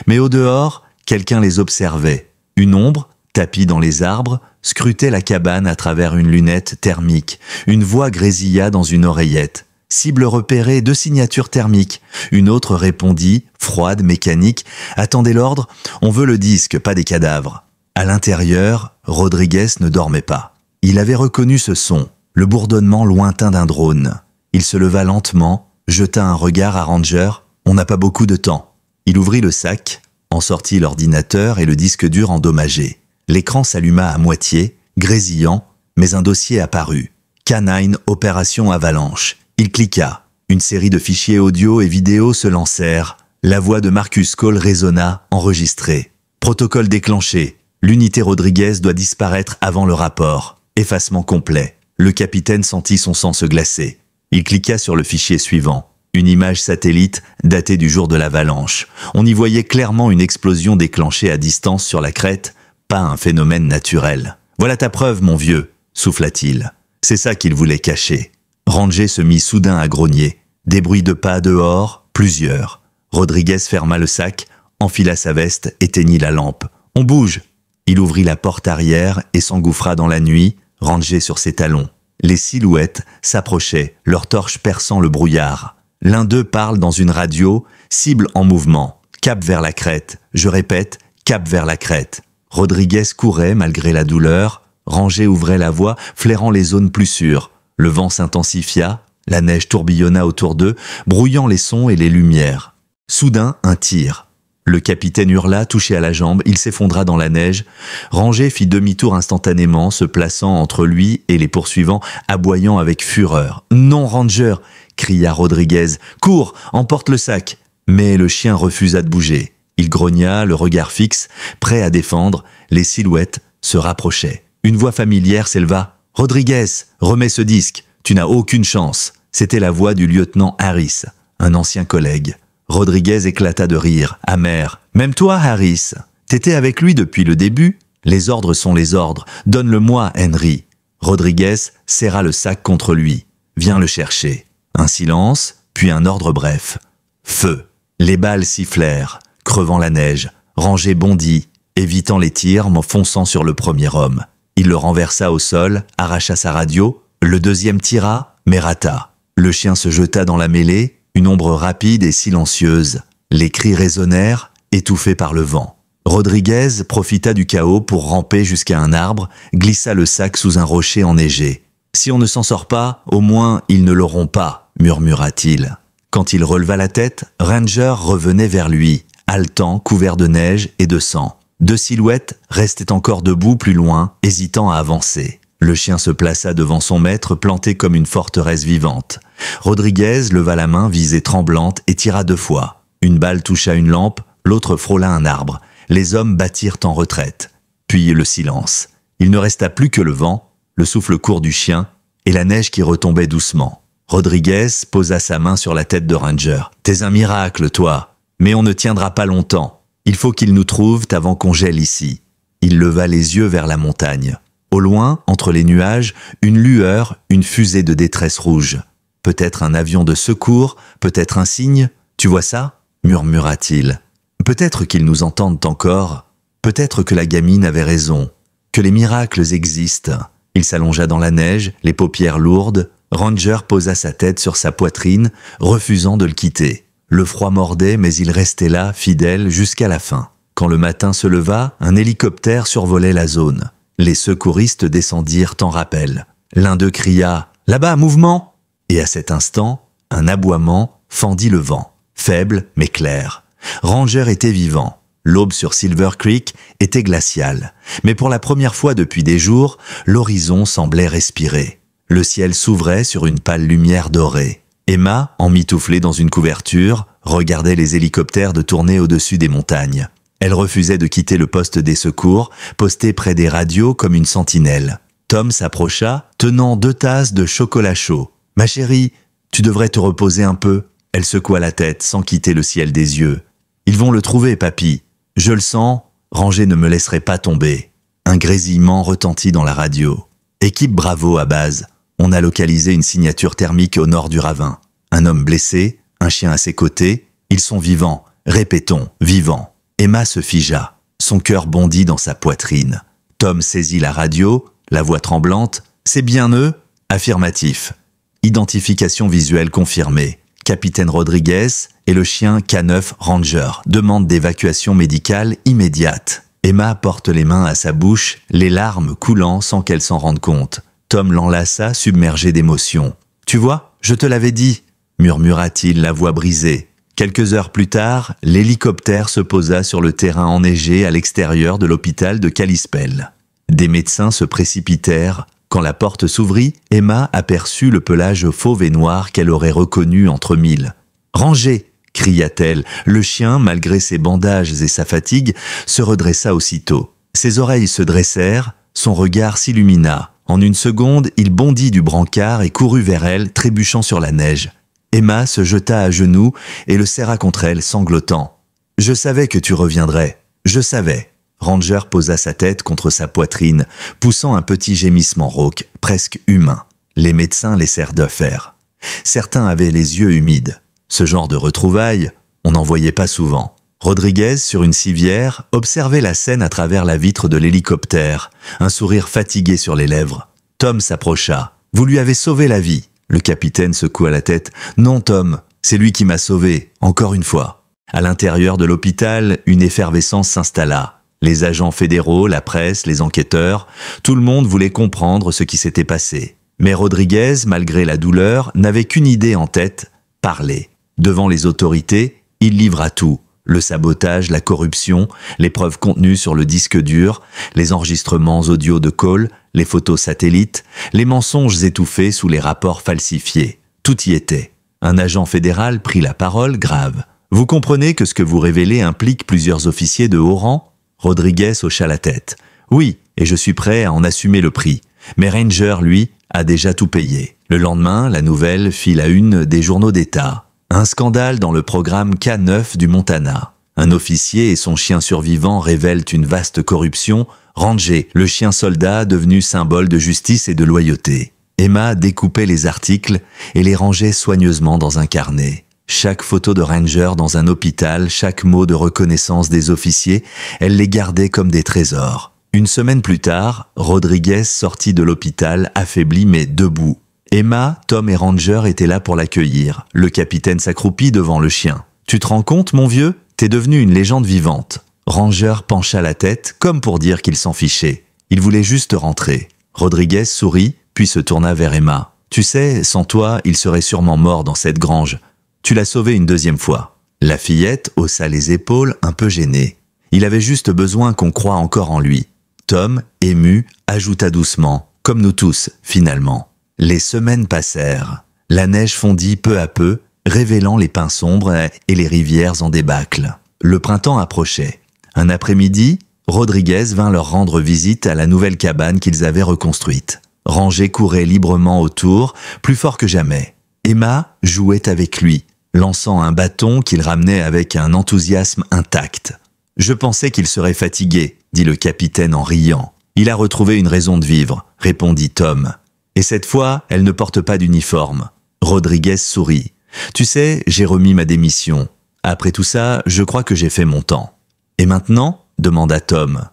Mais au dehors, quelqu'un les observait. Une ombre, tapie dans les arbres, scrutait la cabane à travers une lunette thermique. Une voix grésilla dans une oreillette. Cible repérée, 2 signatures thermiques. Une autre répondit, froide, mécanique. « Attendez l'ordre, on veut le disque, pas des cadavres. » À l'intérieur, Rodriguez ne dormait pas. Il avait reconnu ce son, le bourdonnement lointain d'un drone. Il se leva lentement, jeta un regard à Ranger. « On n'a pas beaucoup de temps. » Il ouvrit le sac, en sortit l'ordinateur et le disque dur endommagé. L'écran s'alluma à moitié, grésillant, mais un dossier apparut. Canine Opération Avalanche. Il cliqua. Une série de fichiers audio et vidéo se lancèrent. La voix de Marcus Cole résonna, enregistrée. Protocole déclenché. L'unité Rodriguez doit disparaître avant le rapport. Effacement complet. Le capitaine sentit son sang se glacer. Il cliqua sur le fichier suivant. Une image satellite datée du jour de l'avalanche. On y voyait clairement une explosion déclenchée à distance sur la crête, pas un phénomène naturel. « Voilà ta preuve, mon vieux », souffla-t-il. C'est ça qu'il voulait cacher. Ranger se mit soudain à grogner. Des bruits de pas dehors, plusieurs. Rodriguez ferma le sac, enfila sa veste, éteignit la lampe. « On bouge !» Il ouvrit la porte arrière et s'engouffra dans la nuit, rangé sur ses talons. Les silhouettes s'approchaient, leurs torches perçant le brouillard. L'un d'eux parle dans une radio, cible en mouvement. Cap vers la crête. Je répète, cap vers la crête. Rodriguez courait malgré la douleur. Ranger ouvrait la voie, flairant les zones plus sûres. Le vent s'intensifia, la neige tourbillonna autour d'eux, brouillant les sons et les lumières. Soudain, un tir. Le capitaine hurla, touché à la jambe, il s'effondra dans la neige. Ranger fit demi-tour instantanément, se plaçant entre lui et les poursuivants, aboyant avec fureur. « Non, Ranger !» cria Rodriguez. « Cours, emporte le sac !» Mais le chien refusa de bouger. Il grogna, le regard fixe, prêt à défendre. Les silhouettes se rapprochaient. Une voix familière s'éleva. « Rodriguez, remets ce disque, tu n'as aucune chance. » C'était la voix du lieutenant Harris, un ancien collègue. Rodriguez éclata de rire, amer. « Même toi, Harris, t'étais avec lui depuis le début. Les ordres sont les ordres. Donne-le-moi, Henry. » Rodriguez serra le sac contre lui. « Viens le chercher. » Un silence, puis un ordre bref. « Feu !» Les balles sifflèrent, crevant la neige. Ranger bondit, évitant les tirs, fonçant sur le premier homme. Il le renversa au sol, arracha sa radio. Le deuxième tira, mais rata. Le chien se jeta dans la mêlée, une ombre rapide et silencieuse. Les cris résonnèrent, étouffés par le vent. Rodriguez profita du chaos pour ramper jusqu'à un arbre, glissa le sac sous un rocher enneigé. « Si on ne s'en sort pas, au moins ils ne l'auront pas », murmura-t-il. Quand il releva la tête, Ranger revenait vers lui, haletant, couvert de neige et de sang. 2 silhouettes restaient encore debout plus loin, hésitant à avancer. Le chien se plaça devant son maître, planté comme une forteresse vivante. Rodriguez leva la main visée tremblante et tira 2 fois. Une balle toucha une lampe, l'autre frôla un arbre. Les hommes battirent en retraite. Puis le silence. Il ne resta plus que le vent, le souffle court du chien et la neige qui retombait doucement. Rodriguez posa sa main sur la tête de Ranger. « T'es un miracle, toi, mais on ne tiendra pas longtemps. Il faut qu'ils nous trouvent avant qu'on gèle ici. » Il leva les yeux vers la montagne. Au loin, entre les nuages, une lueur, une fusée de détresse rouge. Peut-être un avion de secours, peut-être un signe. « Tu vois ça ?» murmura-t-il. « Peut-être qu'ils nous entendent encore. Peut-être que la gamine avait raison. Que les miracles existent. » Il s'allongea dans la neige, les paupières lourdes. Ranger posa sa tête sur sa poitrine, refusant de le quitter. Le froid mordait, mais il restait là, fidèle, jusqu'à la fin. Quand le matin se leva, un hélicoptère survolait la zone. Les secouristes descendirent en rappel. L'un d'eux cria « Là-bas, mouvement !» Et à cet instant, un aboiement fendit le vent, faible mais clair. Ranger était vivant. L'aube sur Silver Creek était glaciale. Mais pour la première fois depuis des jours, l'horizon semblait respirer. Le ciel s'ouvrait sur une pâle lumière dorée. Emma, emmitouflée dans une couverture, regardait les hélicoptères de tourner au-dessus des montagnes. Elle refusait de quitter le poste des secours, posté près des radios comme une sentinelle. Tom s'approcha, tenant 2 tasses de chocolat chaud. « Ma chérie, tu devrais te reposer un peu. » Elle secoua la tête sans quitter le ciel des yeux. « Ils vont le trouver, papy. Je le sens, Ranger ne me laisserait pas tomber. » Un grésillement retentit dans la radio. « Équipe Bravo à base. On a localisé une signature thermique au nord du ravin. Un homme blessé, un chien à ses côtés. Ils sont vivants. Répétons, vivants. » Emma se figea. Son cœur bondit dans sa poitrine. Tom saisit la radio, la voix tremblante. « C'est bien eux ?» Affirmatif. Identification visuelle confirmée. Capitaine Rodriguez et le chien K9 Ranger demandent d'évacuation médicale immédiate. Emma porte les mains à sa bouche, les larmes coulant sans qu'elle s'en rende compte. Tom l'enlaça, submergé d'émotion. « Tu vois, je te l'avais dit » murmura-t-il, la voix brisée. Quelques heures plus tard, l'hélicoptère se posa sur le terrain enneigé à l'extérieur de l'hôpital de Kalispell. Des médecins se précipitèrent. Quand la porte s'ouvrit, Emma aperçut le pelage fauve et noir qu'elle aurait reconnu entre mille. « Ranger !» cria-t-elle. Le chien, malgré ses bandages et sa fatigue, se redressa aussitôt. Ses oreilles se dressèrent, son regard s'illumina. En une seconde, il bondit du brancard et courut vers elle, trébuchant sur la neige. Emma se jeta à genoux et le serra contre elle, sanglotant. « Je savais que tu reviendrais. Je savais. » Ranger posa sa tête contre sa poitrine, poussant un petit gémissement rauque, presque humain. Les médecins laissèrent de faire. Certains avaient les yeux humides. Ce genre de retrouvailles, on n'en voyait pas souvent. Rodriguez, sur une civière, observait la scène à travers la vitre de l'hélicoptère, un sourire fatigué sur les lèvres. Tom s'approcha. « Vous lui avez sauvé la vie. » Le capitaine secoua la tête. « Non, Tom, c'est lui qui m'a sauvé, encore une fois. » À l'intérieur de l'hôpital, une effervescence s'installa. Les agents fédéraux, la presse, les enquêteurs, tout le monde voulait comprendre ce qui s'était passé. Mais Rodriguez, malgré la douleur, n'avait qu'une idée en tête, parler. Devant les autorités, il livra tout. Le sabotage, la corruption, les preuves contenues sur le disque dur, les enregistrements audio de call, les photos satellites, les mensonges étouffés sous les rapports falsifiés. Tout y était. Un agent fédéral prit la parole, grave. « Vous comprenez que ce que vous révélez implique plusieurs officiers de haut rang ?» Rodriguez hocha la tête. « Oui, et je suis prêt à en assumer le prix. Mais Ranger, lui, a déjà tout payé. » Le lendemain, la nouvelle fit la une des journaux d'État. Un scandale dans le programme K9 du Montana. Un officier et son chien survivant révèlent une vaste corruption. Ranger, le chien soldat devenu symbole de justice et de loyauté. Emma découpait les articles et les rangeait soigneusement dans un carnet. Chaque photo de Ranger dans un hôpital, chaque mot de reconnaissance des officiers, elle les gardait comme des trésors. Une semaine plus tard, Rodriguez sortit de l'hôpital, affaibli mais debout. Emma, Tom et Ranger étaient là pour l'accueillir. Le capitaine s'accroupit devant le chien. « Tu te rends compte, mon vieux ? T'es devenu une légende vivante. » Ranger pencha la tête, comme pour dire qu'il s'en fichait. Il voulait juste rentrer. Rodriguez sourit, puis se tourna vers Emma. « Tu sais, sans toi, il serait sûrement mort dans cette grange. Tu l'as sauvé une deuxième fois. » La fillette haussa les épaules, un peu gênée. Il avait juste besoin qu'on croie encore en lui. Tom, ému, ajouta doucement, comme nous tous, finalement. Les semaines passèrent. La neige fondit peu à peu, révélant les pins sombres et les rivières en débâcle. Le printemps approchait. Un après-midi, Rodriguez vint leur rendre visite à la nouvelle cabane qu'ils avaient reconstruite. Ranger courait librement autour, plus fort que jamais. Emma jouait avec lui, lançant un bâton qu'il ramenait avec un enthousiasme intact. « Je pensais qu'il serait fatigué », dit le capitaine en riant. « Il a retrouvé une raison de vivre », répondit Tom. « Et cette fois, elle ne porte pas d'uniforme. » Rodriguez sourit. « Tu sais, j'ai remis ma démission. Après tout ça, je crois que j'ai fait mon temps. »« Et maintenant ?» demanda Tom.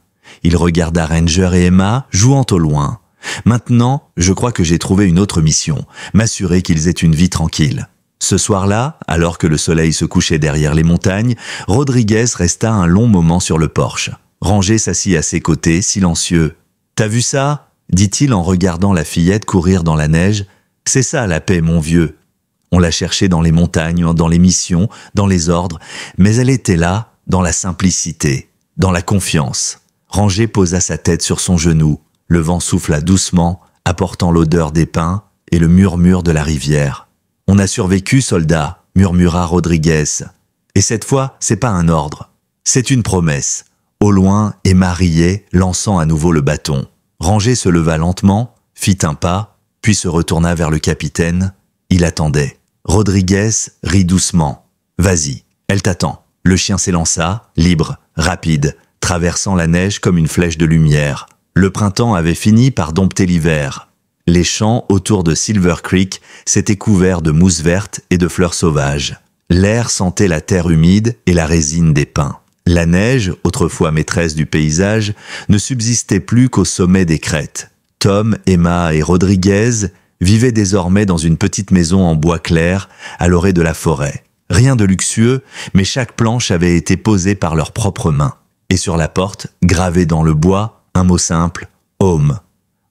Il regarda Ranger et Emma, jouant au loin. « Maintenant, je crois que j'ai trouvé une autre mission, m'assurer qu'ils aient une vie tranquille. » Ce soir-là, alors que le soleil se couchait derrière les montagnes, Rodriguez resta un long moment sur le porche. Rangé s'assit à ses côtés, silencieux. « T'as vu ça ?» dit-il en regardant la fillette courir dans la neige. « C'est ça la paix, mon vieux. » On la cherchait dans les montagnes, dans les missions, dans les ordres, mais elle était là, dans la simplicité, dans la confiance. Rangé posa sa tête sur son genou. Le vent souffla doucement, apportant l'odeur des pins et le murmure de la rivière. « On a survécu, soldat », murmura Rodriguez. « Et cette fois, c'est pas un ordre, c'est une promesse. » Au loin, Emma riait, lançant à nouveau le bâton. Rangé se leva lentement, fit un pas, puis se retourna vers le capitaine. Il attendait. Rodriguez rit doucement. « Vas-y, elle t'attend. » Le chien s'élança, libre, rapide, traversant la neige comme une flèche de lumière. Le printemps avait fini par dompter l'hiver. Les champs autour de Silver Creek s'étaient couverts de mousse verte et de fleurs sauvages. L'air sentait la terre humide et la résine des pins. La neige, autrefois maîtresse du paysage, ne subsistait plus qu'au sommet des crêtes. Tom, Emma et Rodriguez vivaient désormais dans une petite maison en bois clair à l'orée de la forêt. Rien de luxueux, mais chaque planche avait été posée par leurs propres mains. Et sur la porte, gravé dans le bois, un mot simple, « Home ».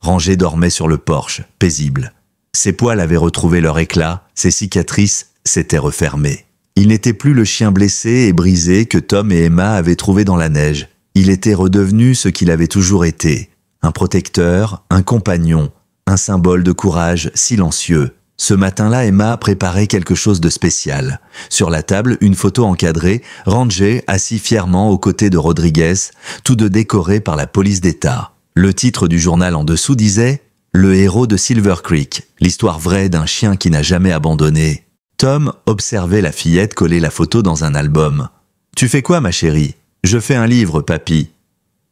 Rangé dormait sur le porche, paisible. Ses poils avaient retrouvé leur éclat, ses cicatrices s'étaient refermées. Il n'était plus le chien blessé et brisé que Tom et Emma avaient trouvé dans la neige. Il était redevenu ce qu'il avait toujours été, un protecteur, un compagnon, un symbole de courage silencieux. Ce matin-là, Emma préparait quelque chose de spécial. Sur la table, une photo encadrée, Ranger assis fièrement aux côtés de Rodriguez, tous deux décorés par la police d'État. Le titre du journal en dessous disait « Le héros de Silver Creek, l'histoire vraie d'un chien qui n'a jamais abandonné ». Tom observait la fillette coller la photo dans un album. « Tu fais quoi, ma chérie ? »« Je fais un livre, papy. »«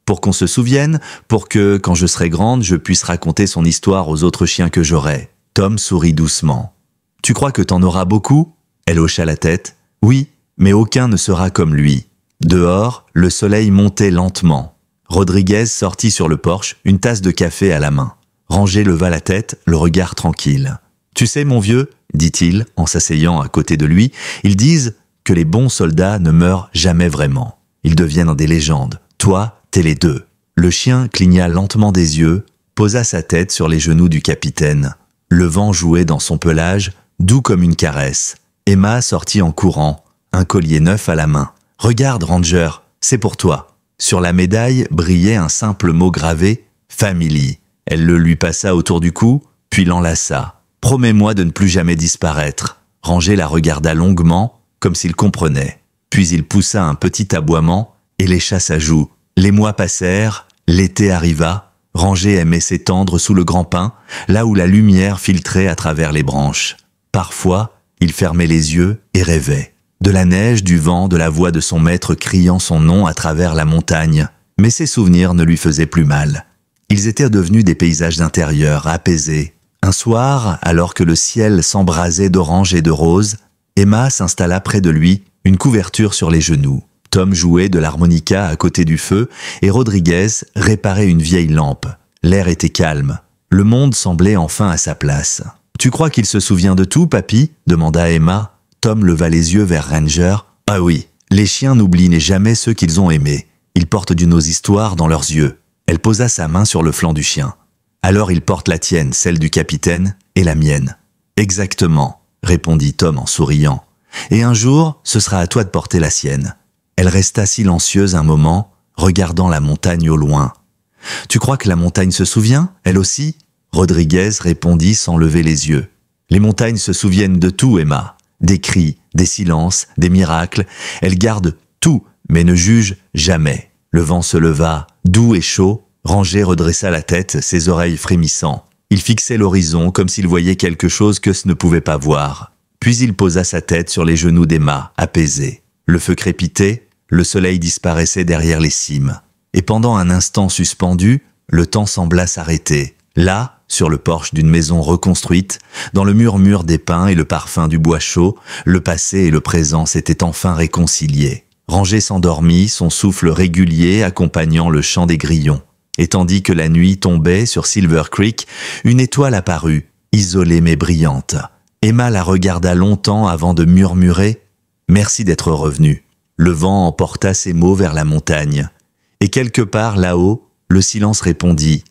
Pour qu'on se souvienne, pour que, quand je serai grande, je puisse raconter son histoire aux autres chiens que j'aurai. » Tom sourit doucement. « Tu crois que t'en auras beaucoup ?» Elle hocha la tête. « Oui, mais aucun ne sera comme lui. » Dehors, le soleil montait lentement. Rodriguez sortit sur le porche, une tasse de café à la main. Rangé leva la tête, le regard tranquille. « Tu sais, mon vieux, » dit-il, en s'asseyant à côté de lui, « ils disent que les bons soldats ne meurent jamais vraiment. Ils deviennent des légendes. Toi, t'es les deux. » Le chien cligna lentement des yeux, posa sa tête sur les genoux du capitaine. Le vent jouait dans son pelage, doux comme une caresse. Emma sortit en courant, un collier neuf à la main. « Regarde, Ranger, c'est pour toi. » Sur la médaille brillait un simple mot gravé, « Family ». Elle le lui passa autour du cou, puis l'enlaça. « Promets-moi de ne plus jamais disparaître. » Ranger la regarda longuement, comme s'il comprenait. Puis il poussa un petit aboiement et lécha sa joue. Les mois passèrent, l'été arriva. Ranger aimait s'étendre sous le grand pin, là où la lumière filtrait à travers les branches. Parfois, il fermait les yeux et rêvait. De la neige, du vent, de la voix de son maître criant son nom à travers la montagne. Mais ses souvenirs ne lui faisaient plus mal. Ils étaient devenus des paysages d'intérieur, apaisés. Un soir, alors que le ciel s'embrasait d'orange et de rose, Emma s'installa près de lui, une couverture sur les genoux. Tom jouait de l'harmonica à côté du feu et Rodriguez réparait une vieille lampe. L'air était calme. Le monde semblait enfin à sa place. « Tu crois qu'il se souvient de tout, papy ?» demanda Emma. Tom leva les yeux vers Ranger. « Ah oui, les chiens n'oublient jamais ceux qu'ils ont aimés. Ils portent de nos histoires dans leurs yeux. » Elle posa sa main sur le flanc du chien. « Alors ils portent la tienne, celle du capitaine, et la mienne. »« Exactement, » répondit Tom en souriant. « Et un jour, ce sera à toi de porter la sienne. » Elle resta silencieuse un moment, regardant la montagne au loin. « Tu crois que la montagne se souvient, elle aussi ?» Rodriguez répondit sans lever les yeux. « Les montagnes se souviennent de tout, Emma. Des cris, des silences, des miracles. Elles gardent tout, mais ne jugent jamais. » Le vent se leva, doux et chaud. Ranger redressa la tête, ses oreilles frémissant. Il fixait l'horizon comme s'il voyait quelque chose que ce ne pouvait pas voir. Puis il posa sa tête sur les genoux d'Emma, apaisé. Le feu crépitait, le soleil disparaissait derrière les cimes. Et pendant un instant suspendu, le temps sembla s'arrêter. Là, sur le porche d'une maison reconstruite, dans le murmure des pins et le parfum du bois chaud, le passé et le présent s'étaient enfin réconciliés. Ranger s'endormit, son souffle régulier accompagnant le chant des grillons. Et tandis que la nuit tombait sur Silver Creek, une étoile apparut, isolée mais brillante. Emma la regarda longtemps avant de murmurer « Merci d'être revenu ». Le vent emporta ces mots vers la montagne. Et quelque part là-haut, le silence répondit